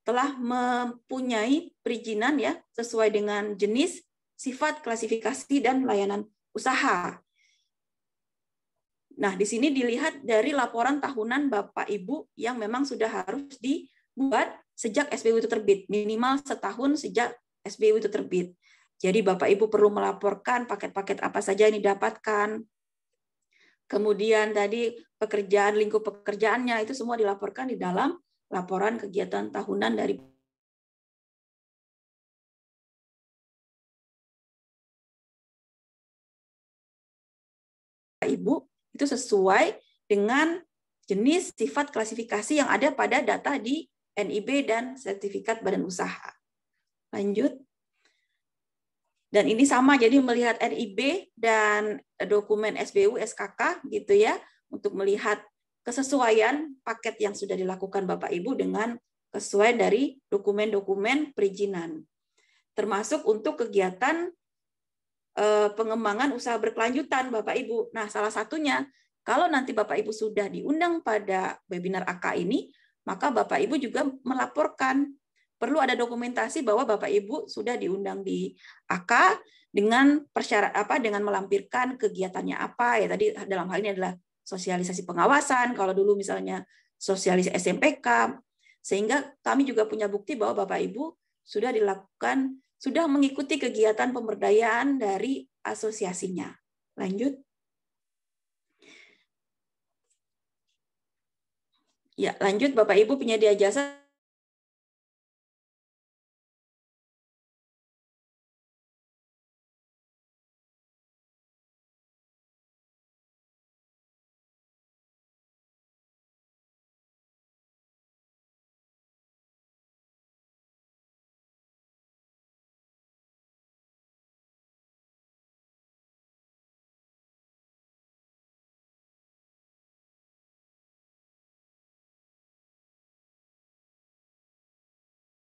telah mempunyai perizinan ya sesuai dengan jenis, sifat, klasifikasi dan layanan usaha. Nah, di sini dilihat dari laporan tahunan Bapak Ibu yang memang sudah harus dibuat sejak SPU itu terbit, minimal setahun sejak SPU itu terbit. Jadi Bapak Ibu perlu melaporkan paket-paket apa saja yang didapatkan. Kemudian tadi pekerjaan, lingkup pekerjaannya itu semua dilaporkan di dalam laporan kegiatan tahunan dari Ibu itu sesuai dengan jenis, sifat, klasifikasi yang ada pada data di NIB dan sertifikat badan usaha. Lanjut. Dan ini sama, jadi melihat NIB dan dokumen SBU, SKK gitu ya, untuk melihat kesesuaian paket yang sudah dilakukan Bapak Ibu dengan sesuai dari dokumen-dokumen perizinan. Termasuk untuk kegiatan pengembangan usaha berkelanjutan Bapak Ibu. Nah, salah satunya kalau nanti Bapak Ibu sudah diundang pada webinar AK ini, maka Bapak Ibu juga melaporkan. Perlu ada dokumentasi bahwa Bapak Ibu sudah diundang di AK dengan persyarat dengan melampirkan kegiatannya apa ya, tadi dalam hal ini adalah sosialisasi pengawasan, kalau dulu misalnya sosialisasi SMPK, sehingga kami juga punya bukti bahwa Bapak Ibu sudah mengikuti kegiatan pemberdayaan dari asosiasinya. Lanjut. Ya, lanjut Bapak Ibu penyedia jasa